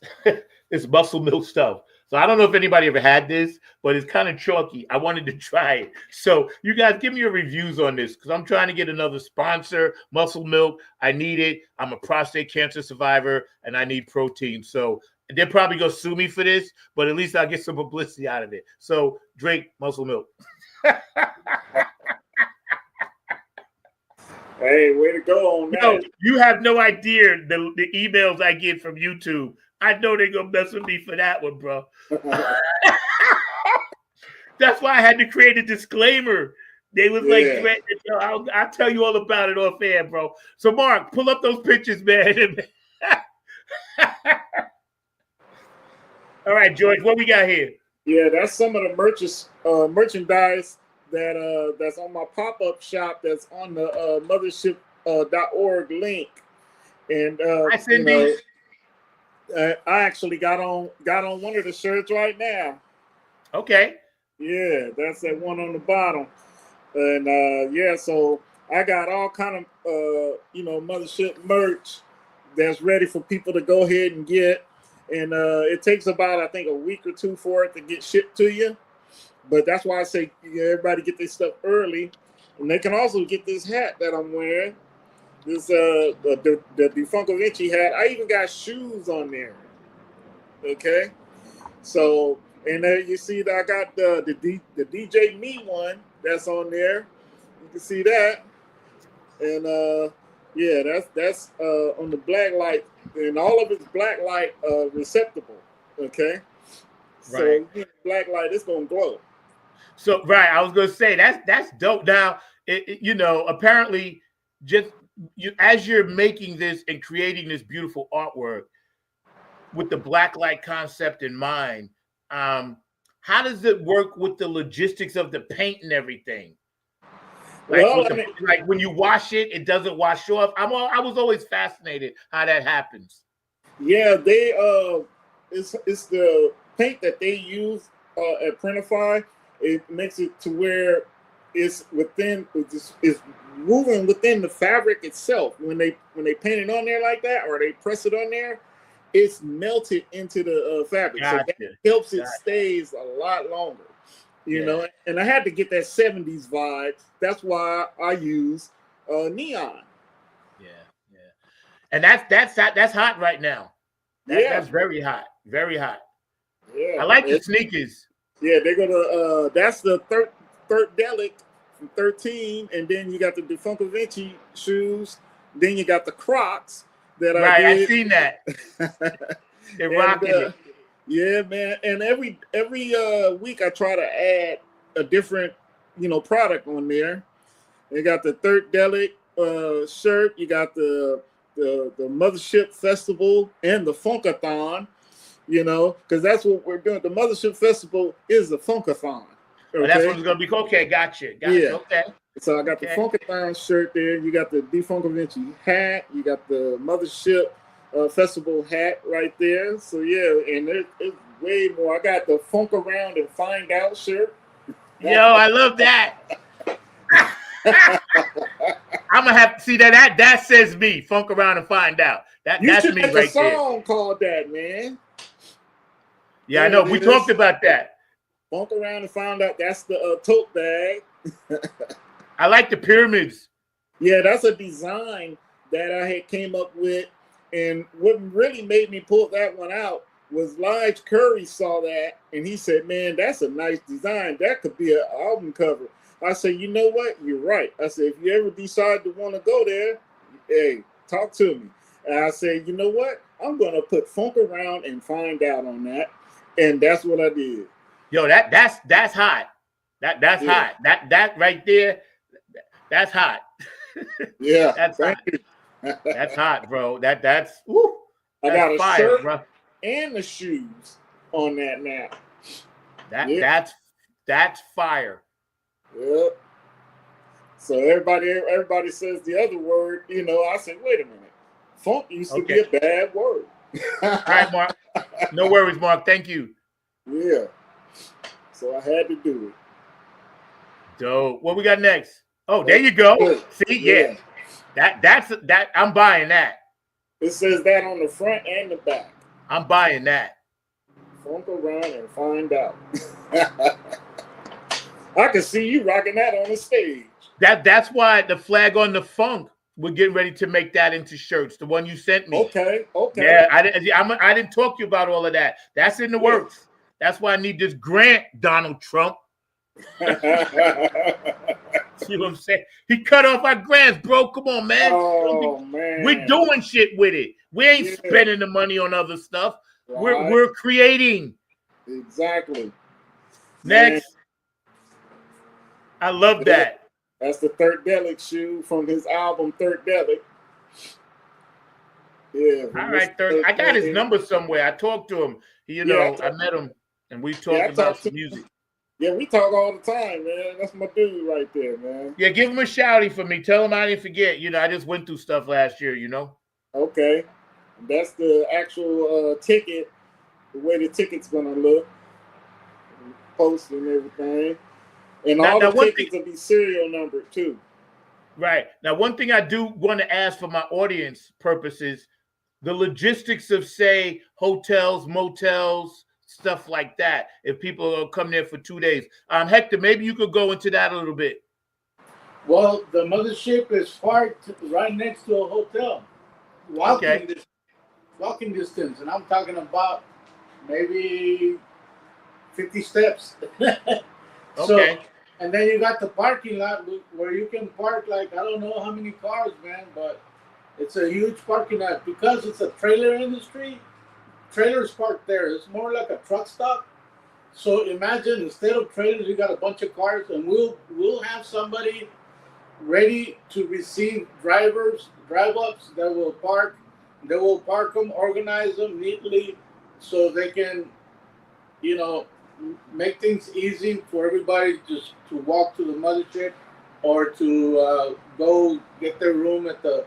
this muscle milk stuff. So I don't know if anybody ever had this, but it's kind of chalky. I wanted to try it. So you guys give me your reviews on this because I'm trying to get another sponsor, muscle milk. I need it. I'm a prostate cancer survivor and I need protein. So they're probably going to sue me for this, but at least I'll get some publicity out of it. So drink muscle milk. Hey, way to go on that. No, you have no idea the emails I get from YouTube. I know they're going to mess with me for that one, bro. That's why I had to create a disclaimer. They was like, I'll tell you all about it off air, bro. So, Mark, pull up those pictures, man. All right, George, what we got here? Yeah, that's some of the merchandise that's on my pop-up shop that's on the mothership.org link. And I send these. I actually got on one of the shirts right now. Okay. Yeah, that's that one on the bottom. And yeah, so I got all kind of mothership merch that's ready for people to go ahead and get. And it takes about, I think, a week or two for it to get shipped to you. But that's why I say everybody get this stuff early. And they can also get this hat that I'm wearing. This the Defunko Vinci hat. I even got shoes on there. Okay. So, and there you see that I got the DJ Me one that's on there. You can see that. And yeah, that's on the black light. And all of it's black light receptacle. Okay. Right. So black light, it's gonna glow. So right, I was gonna say that's dope. Now, apparently, just as you're making this and creating this beautiful artwork with the black light concept in mind, how does it work with the logistics of the paint and everything? Like, like when you wash it, it doesn't wash off. I was always fascinated how that happens. Yeah, they it's the paint that they use at Printify. It makes it to where it's moving within the fabric itself. When they paint it on there like that, or they press it on there, it's melted into the fabric, so that helps it stays a lot longer. You know, and I had to get that 70s vibe. That's why I use neon. And that's hot right now. That's very hot, very hot. Yeah, I like the sneakers. Yeah, they're gonna. That's the third delic from 13, and then you got the Defunct Vinci shoes. Then you got the Crocs that I did. I seen that. They're rocking it. Yeah, man. And every week I try to add a different, product on there. You got the Third Delic shirt. You got the Mothership Festival and the Funkathon. Because that's what we're doing. The Mothership Festival is the Funkathon. Okay? That's what it's gonna be. Okay, gotcha. Okay. So I got the Funkathon shirt there. You got the Defunct Vinci hat. You got the Mothership Festival hat right there. So yeah, and it's way more. I got the Funk Around and Find Out shirt. Yo, I love that. I'm gonna have to see that says me. Funk Around and Find Out. That's me right there. You should make a song called that, man. Yeah, I know. We talked about that. Funk Around and Find Out. That's the tote bag. I like the pyramids. Yeah, that's a design that I had came up with. And what really made me pull that one out was Lige Curry saw that, and he said, man, that's a nice design. That could be an album cover. I said, you know what? You're right. I said, if you ever decide to want to go there, hey, talk to me. And I said, you know what? I'm going to put Funk Around and Find Out on that. And that's what I did. Yo, that's hot. That's hot. That right there, that's hot. Yeah. That's hot. That's hot, bro. That's woo. I got a fire, shirt bro. And the shoes on that now. That's fire. Yep. So everybody says the other word, I said, wait a minute. Funk used to be a bad word. All right, Mark. No worries, Mark. Thank you. Yeah. So I had to do it. Dope. What we got next? Oh, there you go. See, yeah. That's I'm buying that. It says that on the front and the back. I'm buying that. Funk Around and Find Out. I can see you rocking that on the stage. That's why the flag on the funk. We're getting ready to make that into shirts. The one you sent me. Okay. Yeah, I didn't talk to you about all of that. That's in the works. That's why I need this grant, Donald Trump. See what I'm saying? He cut off our grants, bro. Come on, man. Oh, man. We're doing shit with it. We ain't spending the money on other stuff. Right. We're creating. Exactly. Next. Man. I love that. That's the Third Delic shoe from his album Third Delic. Yeah. All right, Third. I got his number somewhere. I talked to him. I met him, and we talked about some music. Yeah, we talk all the time, man. That's my dude right there, man. Yeah, give him a shouty for me. Tell him I didn't forget. I just went through stuff last year, Okay. That's the actual ticket, the way the ticket's going to look. Post and everything. And all the tickets will be serial numbered, too. Right. Now, one thing I do want to ask for my audience purposes, the logistics of, say, hotels, motels, stuff like that, if people come there for 2 days. Hector, maybe you could go into that a little bit. Well, the Mothership is parked right next to a hotel. Walking distance, and I'm talking about maybe 50 steps. Okay. And then you got the parking lot where you can park I don't know how many cars, man, but it's a huge parking lot because it's a trailer industry. Trailers parked there. It's more like a truck stop. So imagine instead of trailers, you got a bunch of cars, and we'll have somebody ready to receive drive-ups that will park. They will park them, organize them neatly, so they can, make things easy for everybody just to walk to the Mothership or to go get their room at the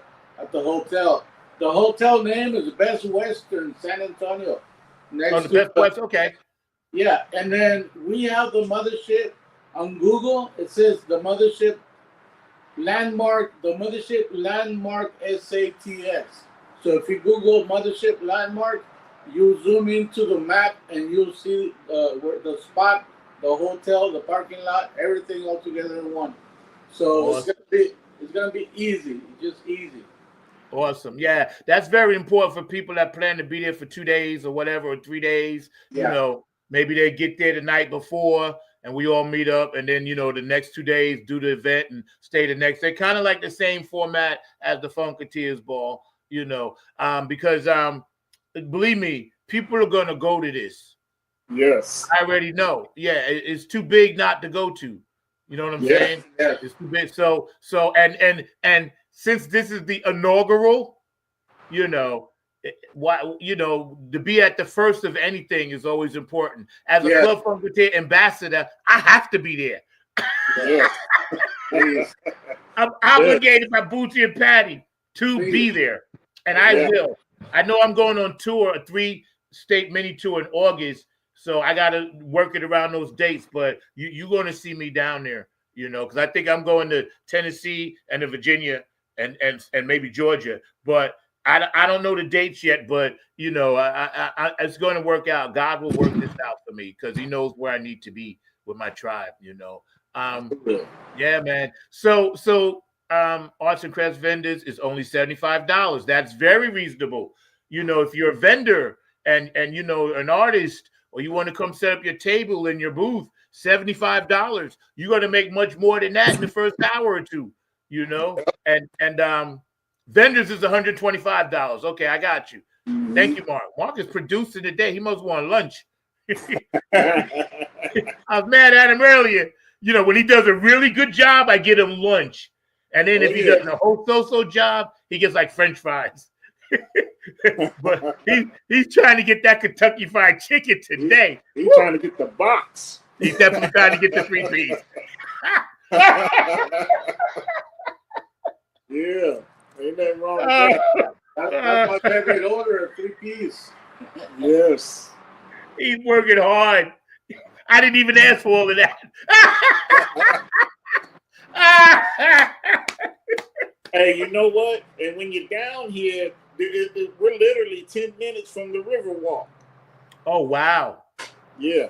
hotel. The hotel name is Best Western San Antonio. The Best West, okay. Yeah, and then we have the Mothership on Google. It says the Mothership Landmark SATS. So if you Google Mothership Landmark, you zoom into the map and you'll see where the spot, the hotel, the parking lot, everything all together in one. So Awesome. it's gonna be easy, just easy. Awesome. Yeah, that's very important for people that plan to be there for 2 days or whatever, or 3 days. Yeah. You know, maybe they get there the night before and we all meet up, and then, you know, the next 2 days do the event and stay the next day. Kind of like the same format as the Funketeers Ball, you know, because believe me, people are going to go to this. Yes. I already know. Yeah, it's too big not to go to. You know what I'm saying? Yeah. It's too big. So and since this is the inaugural, you know, to be at the first of anything is always important. As a Club Funketeer ambassador, I have to be there. Yes. I'm obligated by Bootsy and Patty to be there, and I will. I know I'm going on tour, a 3-state mini tour in August, so I got to work it around those dates. But you're going to see me down there, you know, because I think I'm going to Tennessee and to Virginia and maybe Georgia, but I don't know the dates yet. But you know, I it's going to work out. God will work this out for me because He knows where I need to be with my tribe. You know, yeah, man. So arts and crafts vendors is only $75. That's very reasonable. You know, if you're a vendor and you know an artist, or you want to come set up your table in your booth, $75. You're going to make much more than that in the first hour or two. You know, and vendors is $125. Okay, I got you. Thank you, Mark. Mark is producing today. He must want lunch. I was mad at him earlier. You know, when he does a really good job, I get him lunch. And then if he does a whole so-so job, he gets like French fries. But he's trying to get that Kentucky Fried Chicken today. He's trying to get the box. He's definitely trying to get the 3-piece. Yeah, ain't nothing wrong with that. That's my favorite order, a 3-piece. Yes. He's working hard. I didn't even ask for all of that. Hey, you know what? And when you're down here, we're literally 10 minutes from the Riverwalk. Oh, wow. Yeah.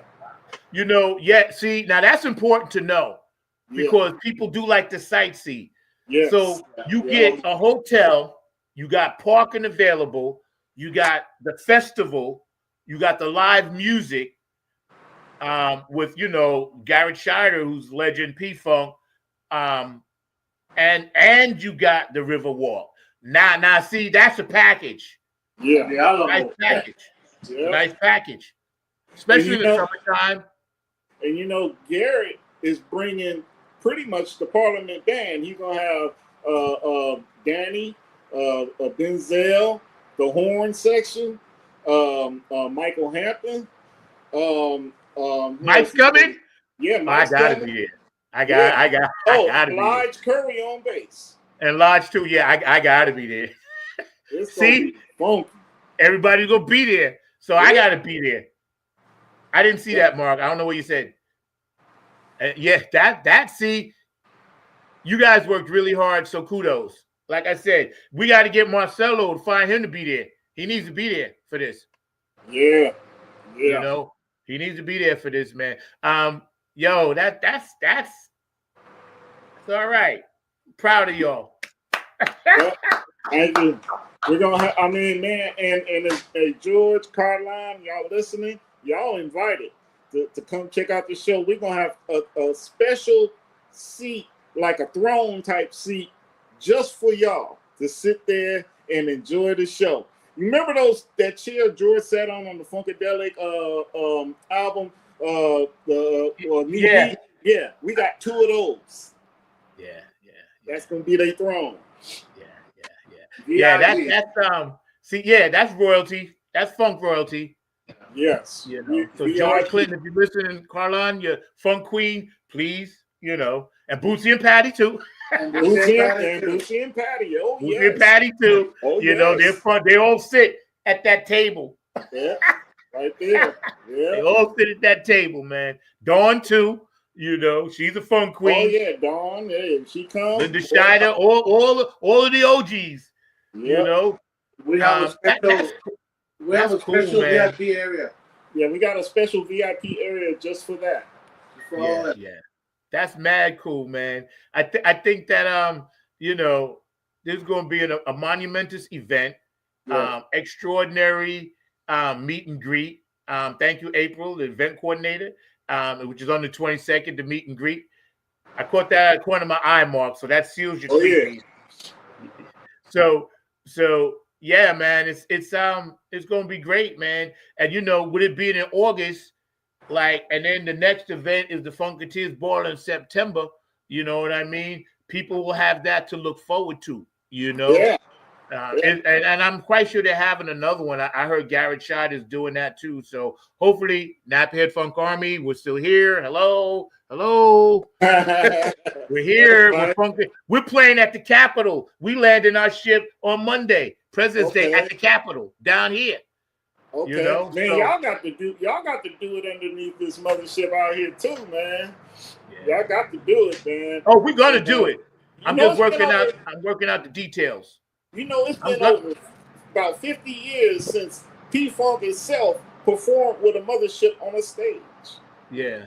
You know, see, now that's important to know because people do like to sightsee. Yes. So you get a hotel, you got parking available, you got the festival, you got the live music with, you know, Garrett Scheider, who's legend P-Funk, and you got the Riverwalk. Now, see, that's a package. Yeah. Nice package. Yeah. Nice package. Especially in the summertime. And, you know, Garrett is bringing pretty much the Parliament band. He's going to have Danny, Denzel, the horn section, Michael Hampton. Mike's coming? Yeah, Mike's I gotta coming. be there. I gotta be there. Lodge Curry on bass. And Lodge too. Yeah, I gotta be there. See, everybody's gonna be there, so I gotta be there. I didn't see that, Mark. I don't know what you said. Yeah, that. See, you guys worked really hard, so kudos. Like I said, we got to get Marcelo to find him to be there. He needs to be there for this. Yeah. You know, he needs to be there for this, man. Yo, that's all right. Proud of y'all. Thank you. We're gonna have, I mean, man, and George, Carline, y'all listening, y'all invited to come check out the show. We're gonna have a special seat, like a throne type seat, just for y'all to sit there and enjoy the show. Remember that chair George sat on the Funkadelic album? Yeah, we got 2 of those. Yeah. That's gonna be their throne. Yeah, that's royalty. That's funk royalty. Yes. You know. So George Clinton, if you're listening, Carlon, your funk queen, please, you know, and Bootsy and Patty too. Bootsy and Patty. Oh, Bootsy and Patty too. Oh, you know, they all sit at that table. Yeah, right there. Yeah. They all sit at that table, man. Dawn too. You know, she's a funk queen. Oh yeah, Dawn. Yeah, she comes. Linda Scheider, all of the OGs. Yep. You know, We have a special. We have a special cool, man. VIP area. Yeah, we got a special VIP area just for that. For all that. Yeah. That's mad cool, man. I think that you know, there's going to be a monumentous event, extraordinary meet and greet. Thank you, April, the event coordinator, which is on the 22nd, the meet and greet. I caught that at the corner of my eye, Mark, so that seals your treat. So yeah, man, it's going to be great, man. And you know, with it being in August, like, and then the next event is the Funketeers Ball in September. You know what I mean? People will have that to look forward to. You know, and I'm quite sure they're having another one. I heard Garrett Schott is doing that too. So hopefully, Naphead Funk Army, we're still here. Hello. We're here. We're playing at the Capitol. We landed our ship on Monday, President's Day, at the Capitol down here. Okay, you know, man, so, y'all got to do it underneath this mothership out here too, man. Yeah. Y'all got to do it, man. Oh, we're gonna do it. I'm just working out. I'm working out the details. You know, it's been over about 50 years since P-Funk itself performed with a mothership on a stage. Yeah.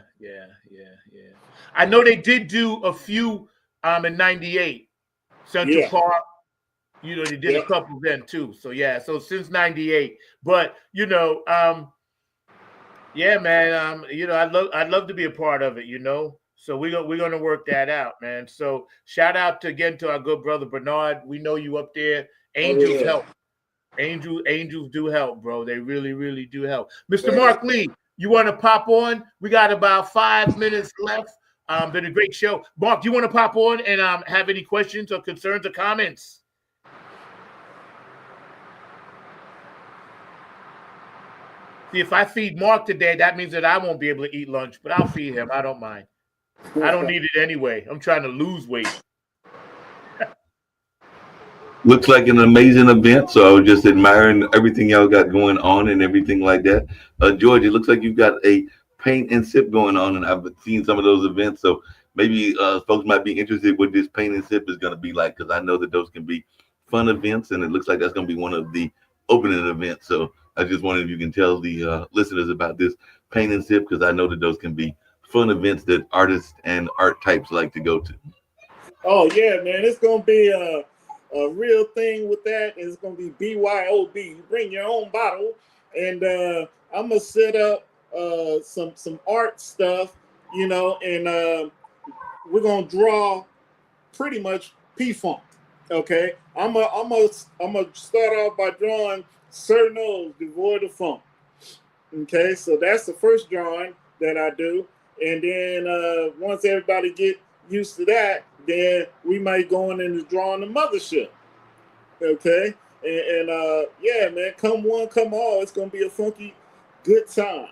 I know they did do a few in '98, Central Park. You know, they did a couple then too. So yeah, so since '98. But you know, yeah, man. You know, I'd love to be a part of it. You know, so we're gonna work that out, man. So shout out again to our good brother Bernard. We know you up there. Angels help. Angels do help, bro. They really do help. Mr. Mark Lee, you want to pop on? We got about 5 minutes left. Been a great show. Mark, you want to pop on and have any questions or concerns or comments? See, if I feed Mark today, that means that I won't be able to eat lunch, but I'll feed him. I don't mind. I don't need it anyway. I'm trying to lose weight. Looks like an amazing event, so I was just admiring everything y'all got going on and everything like that. George, it looks like you've got a paint and sip going on, and I've seen some of those events, so maybe folks might be interested what this paint and sip is going to be like, because I know that those can be fun events, and it looks like that's going to be one of the opening events. So I just wondered if you can tell the listeners about this paint and sip, because I know that those can be fun events that artists and art types like to go to. Oh yeah, man, it's going to be a real thing with that. It's going to be BYOB. You bring your own bottle, and I'm going to set up some art stuff, you know, and we're going to draw pretty much P-Funk. Okay, I'm gonna start off by drawing certain O's devoid of funk. Okay, so that's the first drawing that I do, and then once everybody get used to that, then we might go in and drawing the mothership. Okay, and yeah, man, come one, come all. It's gonna be a funky good time.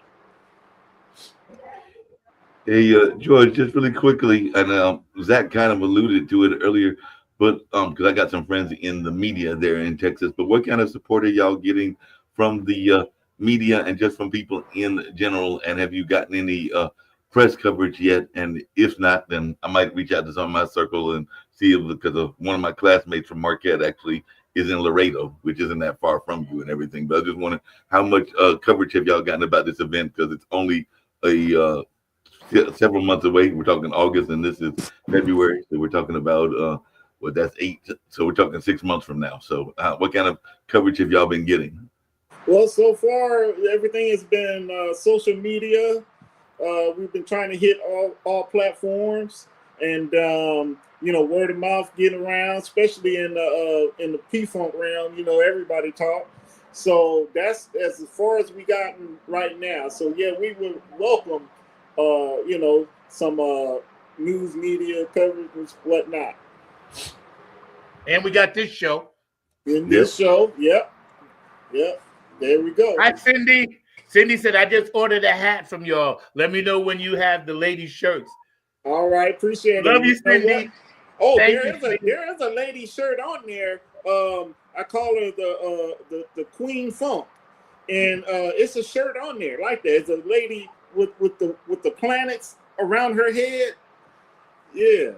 Hey, George, just really quickly, and Zach kind of alluded to it earlier, but because I got some friends in the media there in Texas, but what kind of support are y'all getting from the media and just from people in general? And have you gotten any press coverage yet? And if not, then I might reach out to some of my circle and see if, because of one of my classmates from Marquette actually is in Laredo, which isn't that far from you and everything. But I just wonder how much coverage have y'all gotten about this event, because it's only a several months away. We're talking August, and this is February, so we're talking about that's 8. So we're talking 6 months from now. So what kind of coverage have y'all been getting? Well, so far everything has been social media. We've been trying to hit all platforms, and you know, word of mouth getting around, especially in the P-Funk realm. You know, everybody talk. So that's as far as we gotten right now. So yeah, we would welcome you know, some news media coverage and whatnot. And we got this show. In this show, yep. There we go. Hi, Cindy. Cindy said, I just ordered a hat from y'all. Let me know when you have the ladies' shirts. All right, appreciate it. Love you, Cindy. Oh, there is a lady shirt on there. I call her the Queen Funk, and it's a shirt on there like that. It's a lady with the planets around her head. Yeah,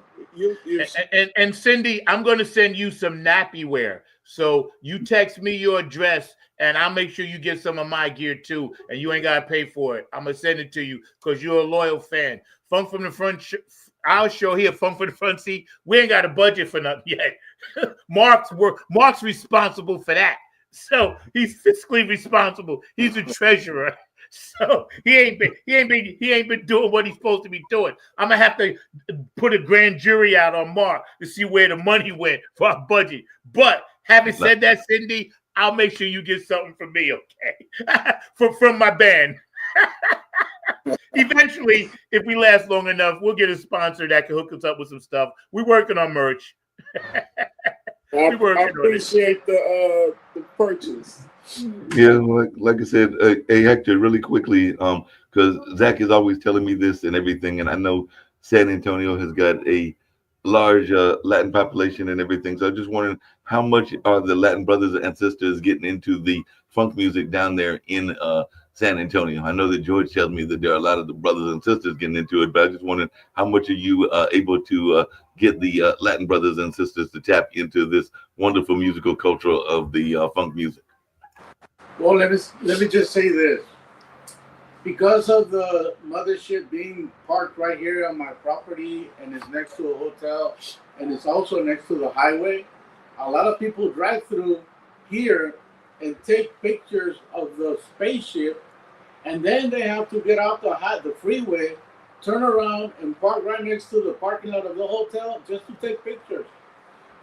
and Cindy, I'm going to send you some nappy wear. So you text me your address, and I'll make sure you get some of my gear too, and you ain't gotta pay for it. I'm gonna send it to you because you're a loyal fan. Funk from the Front, our show here, Funk from the Front Seat. We ain't got a budget for nothing yet. Mark's responsible for that, so he's fiscally responsible. He's a treasurer. So he ain't been doing what he's supposed to be doing. I'm gonna have to put a grand jury out on Mark to see where the money went for our budget. But having said that, Cindy, I'll make sure you get something from me, okay? from my band. Eventually, if we last long enough, we'll get a sponsor that can hook us up with some stuff. We're working on merch. I appreciate the purchase. Yeah, like I said, hey Hector, really quickly, because Zach is always telling me this and everything, and I know San Antonio has got a large Latin population and everything. So I just wondering how much are the Latin brothers and sisters getting into the funk music down there in San Antonio? I know that George tells me that there are a lot of the brothers and sisters getting into it, but I just wondering how much are you able to get the Latin brothers and sisters to tap into this wonderful musical culture of the funk music? Well, let me just say this. Because of the mothership being parked right here on my property and it's next to a hotel and it's also next to the highway, a lot of people drive through here and take pictures of the spaceship, and then they have to get off the freeway, turn around and park right next to the parking lot of the hotel just to take pictures.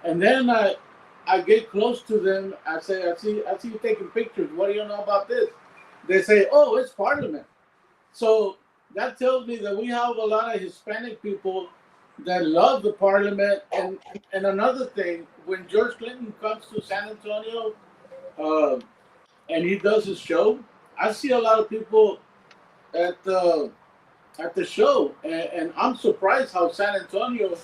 And then I get close to them. I say, I see you taking pictures. What do you know about this? They say, oh, it's Parliament. So that tells me that we have a lot of Hispanic people that love the Parliament. And another thing, when George Clinton comes to San Antonio and he does his show, I see a lot of people at the show. And I'm surprised how San Antonio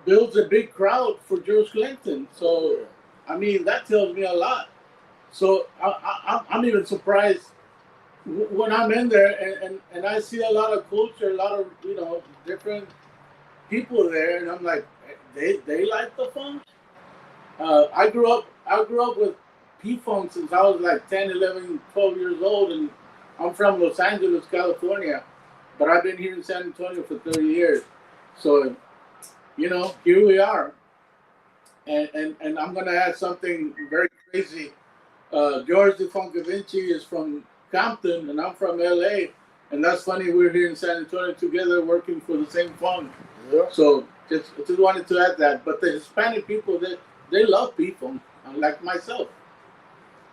builds a big crowd for George Clinton. So, I mean, that tells me a lot. So I'm even surprised when I'm in there and I see a lot of culture, a lot of, different people there. And I'm like, they like the funk? I grew up with P-Funk since I was like 10, 11, 12 years old. And I'm from Los Angeles, California. But I've been here in San Antonio for 30 years. So, here we are. And I'm going to add something very crazy. George the Funk Da Vinci is from Compton, and I'm from LA. And that's funny, we're here in San Antonio together working for the same funk. Yeah. So just wanted to add that. But the Hispanic people, they love P-Funk, like myself.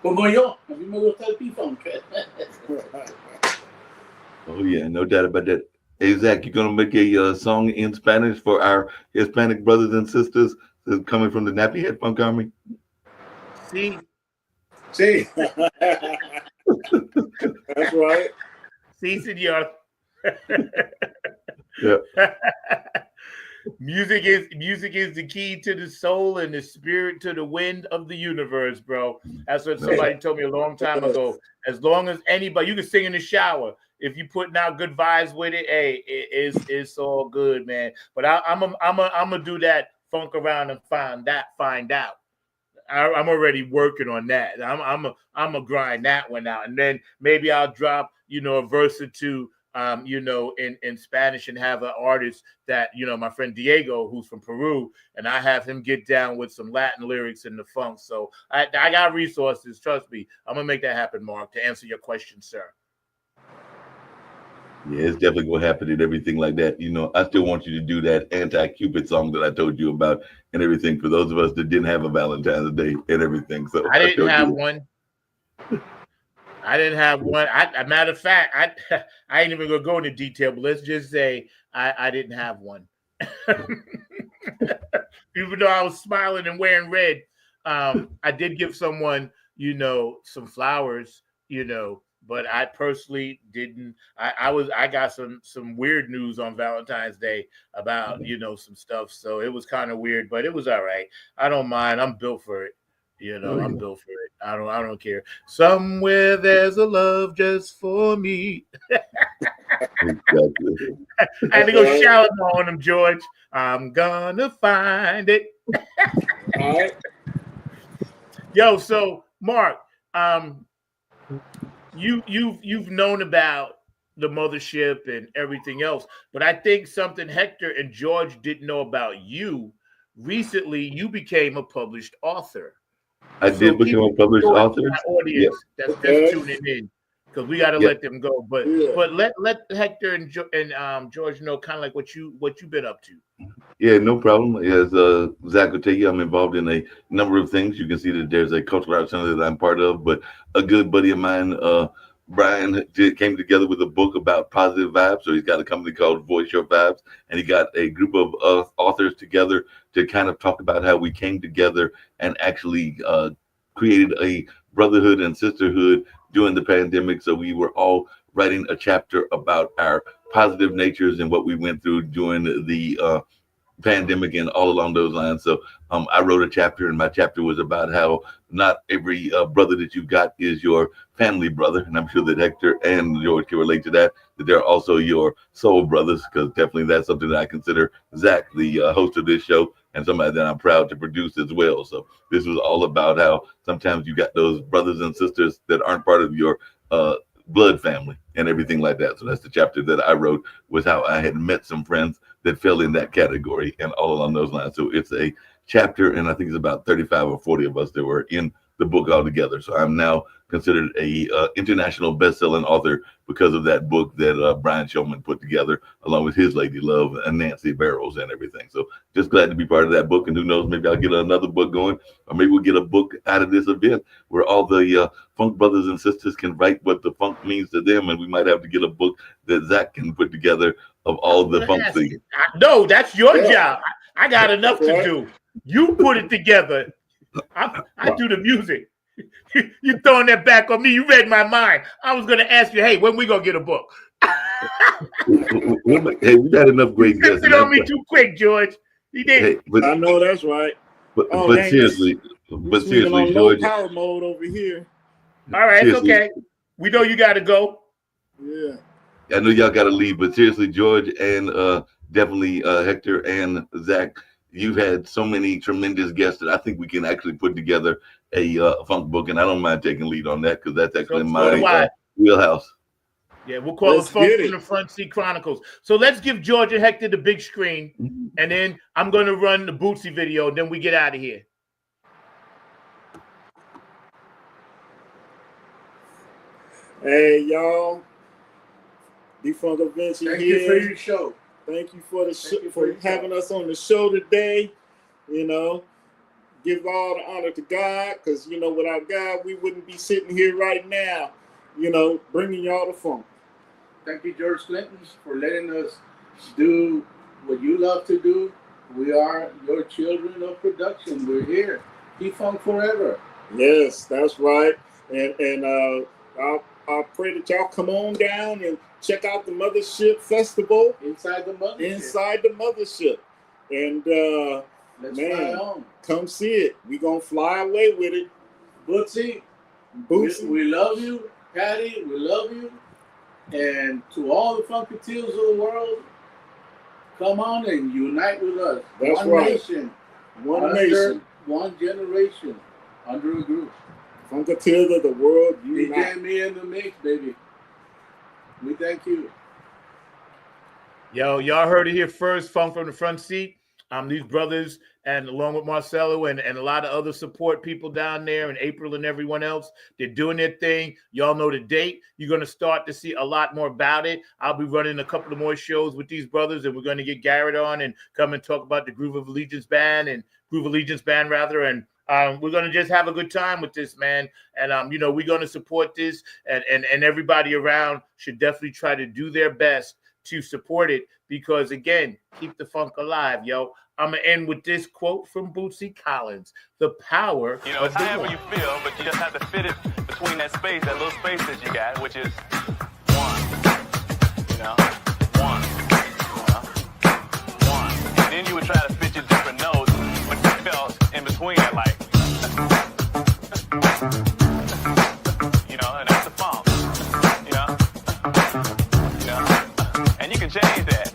Como yo, a mí me gusta el P-Funk. Oh, yeah, no doubt about that. Hey, Zach, you going to make a song in Spanish for our Hispanic brothers and sisters that's coming from the Nappy Head Funk Army? See? Sí. That's right. Sí, señor. Yeah. Music is the key to the soul and the spirit to the wind of the universe, bro. That's what somebody told me a long time ago. As long as anybody, you can sing in the shower. If you putting out good vibes with it, hey, it's all good, man. But I'm gonna do that funk around and find out. I'm already working on that. I'm a grind that one out, and then maybe I'll drop a verse or two, in Spanish, and have an artist that my friend Diego, who's from Peru, and I have him get down with some Latin lyrics in the funk. So I got resources. Trust me, I'm gonna make that happen, Mark. To answer your question, sir. Yeah, it's definitely going to happen and everything like that. I still want you to do that anti-Cupid song that I told you about and everything for those of us that didn't have a Valentine's Day and everything. So I didn't have one. Matter of fact, I ain't even going to go into detail, but let's just say I didn't have one. Even though I was smiling and wearing red, I did give someone, some flowers, but I personally didn't. I got some weird news on Valentine's Day about some stuff, so it was kind of weird, but it was all right. I don't mind. I'm built for it. I'm built for it. I don't care. Somewhere there's a love just for me. Exactly. I had to go shout on him, George. I'm gonna find it. All right. Yo, so Mark, you've known about the mothership and everything else, but I think something Hector and George didn't know about you. Recently, you became a published author. I did become a published author. My audience that's tuning in, because we got to let them go. But let Hector and George know kind of like what you've been up to. Yeah, no problem. As Zach will tell you, I'm involved in a number of things. You can see that there's a cultural arts center that I'm part of, but a good buddy of mine, Brian, came together with a book about positive vibes. So he's got a company called Voice Your Vibes, and he got a group of authors together to kind of talk about how we came together and actually created a brotherhood and sisterhood during the pandemic. So we were all writing a chapter about our positive natures and what we went through during the pandemic and all along those lines. So I wrote a chapter, and my chapter was about how not every brother that you've got is your family brother. And I'm sure that Hector and George can relate to that they're also your soul brothers, because definitely that's something that I consider Zach, the host of this show, and somebody that I'm proud to produce as well. So this was all about how sometimes you got those brothers and sisters that aren't part of your blood family and everything like that. So that's the chapter that I wrote, was how I had met some friends that fell in that category and all along those lines. So it's a chapter, and I think it's about 35 or 40 of us that were in the book altogether. So I'm now considered a international best-selling author because of that book that Brian Showman put together along with his lady love and Nancy Barrows and everything. So just glad to be part of that book, and who knows, maybe I'll get another book going, or maybe we'll get a book out of this event where all the funk brothers and sisters can write what the funk means to them, and we might have to get a book that Zach can put together of all the funk things. No, that's your job. I got enough to do. You put it together. I do the music. You throwing that back on me. You read my mind. I was going to ask you, hey, when we going to get a book? Hey, we got enough great guests. You on me too quick, George. He did. Hey, but, I know that's right. But seriously, George. Power mode over here. All right, it's okay. We know you got to go. Yeah. I know y'all got to leave, but seriously, George and definitely Hector and Zach, you've had so many tremendous guests that I think we can actually put together a funk book, and I don't mind taking lead on that because that's actually my wheelhouse. Yeah, we'll call it Funk from the Front Seat Chronicles. So let's give George and Hector the big screen, and then I'm going to run the Bootsy video, and then we get out of here. Hey, y'all. D-Funk Adventure Thank here. you for your show. Thank you for having us on the show today. You know, give all the honor to God, because, you know, without God, we wouldn't be sitting here right now, you know, bringing y'all the funk. Thank you, George Clinton, for letting us do what you love to do. We are your children of production. We're here. Keep funk forever. Yes, that's right. And I pray that y'all come on down and check out the Mothership Festival. Inside the Mothership. Inside the Mothership. And let's fly on. Come see it. We gonna fly away with it. Bootsy, we love you. Patty, we love you. And to all the Funketeers of the world, come on and unite with us. That's one right. Nation. One nation. One generation. Under a group. Funketeers of the world, unite. DJ me in the mix, baby. We thank you. Yo, y'all heard it here first. Funk from the Front Seat. These brothers, and along with Marcelo and a lot of other support people down there, and April and everyone else, they're doing their thing. Y'all know the date. You're going to start to see a lot more about it. I'll be running a couple of more shows with these brothers, and we're going to get Garrett on and come and talk about the Groove of Allegiance Band, and we're going to just have a good time with this, man. And, you know, we're going to support this, and everybody around should definitely try to do their best to support it, because, again, keep the funk alive, yo. I'm going to end with this quote from Bootsy Collins: the power you know, it's however you feel, but you just have to fit it between that space, that little space that you got, which is one. You know? One. You know? One. And then you would try to fit your different notes, but you felt in between it, like, you know, and that's the funk. You know? You know? And you can change that.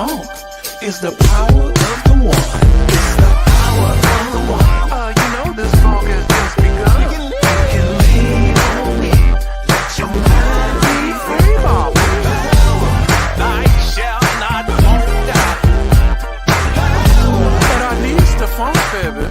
funk is the power of the one. It's the power of the one. You know this funk has just begun. You can lean on me, let your mind be free, Bob. Night shall not won't die. But I need the funk, baby.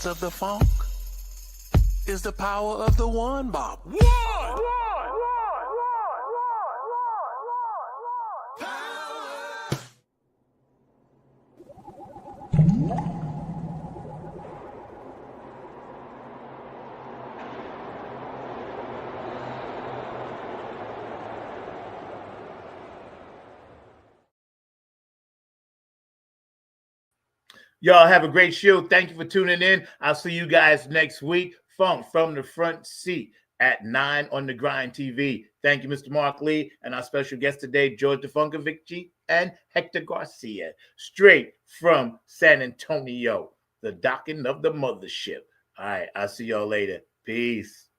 Of the funk is the power of the one, Bob. One! Y'all have a great show. Thank you for tuning in. I'll see you guys next week. Funk from the Front Seat at 9 on the Grind TV. Thank you, Mr. Mark Lee, and our special guest today, George DeFunkovic and Hector Garcia, straight from San Antonio, the docking of the mothership. All right, I'll see y'all later. Peace.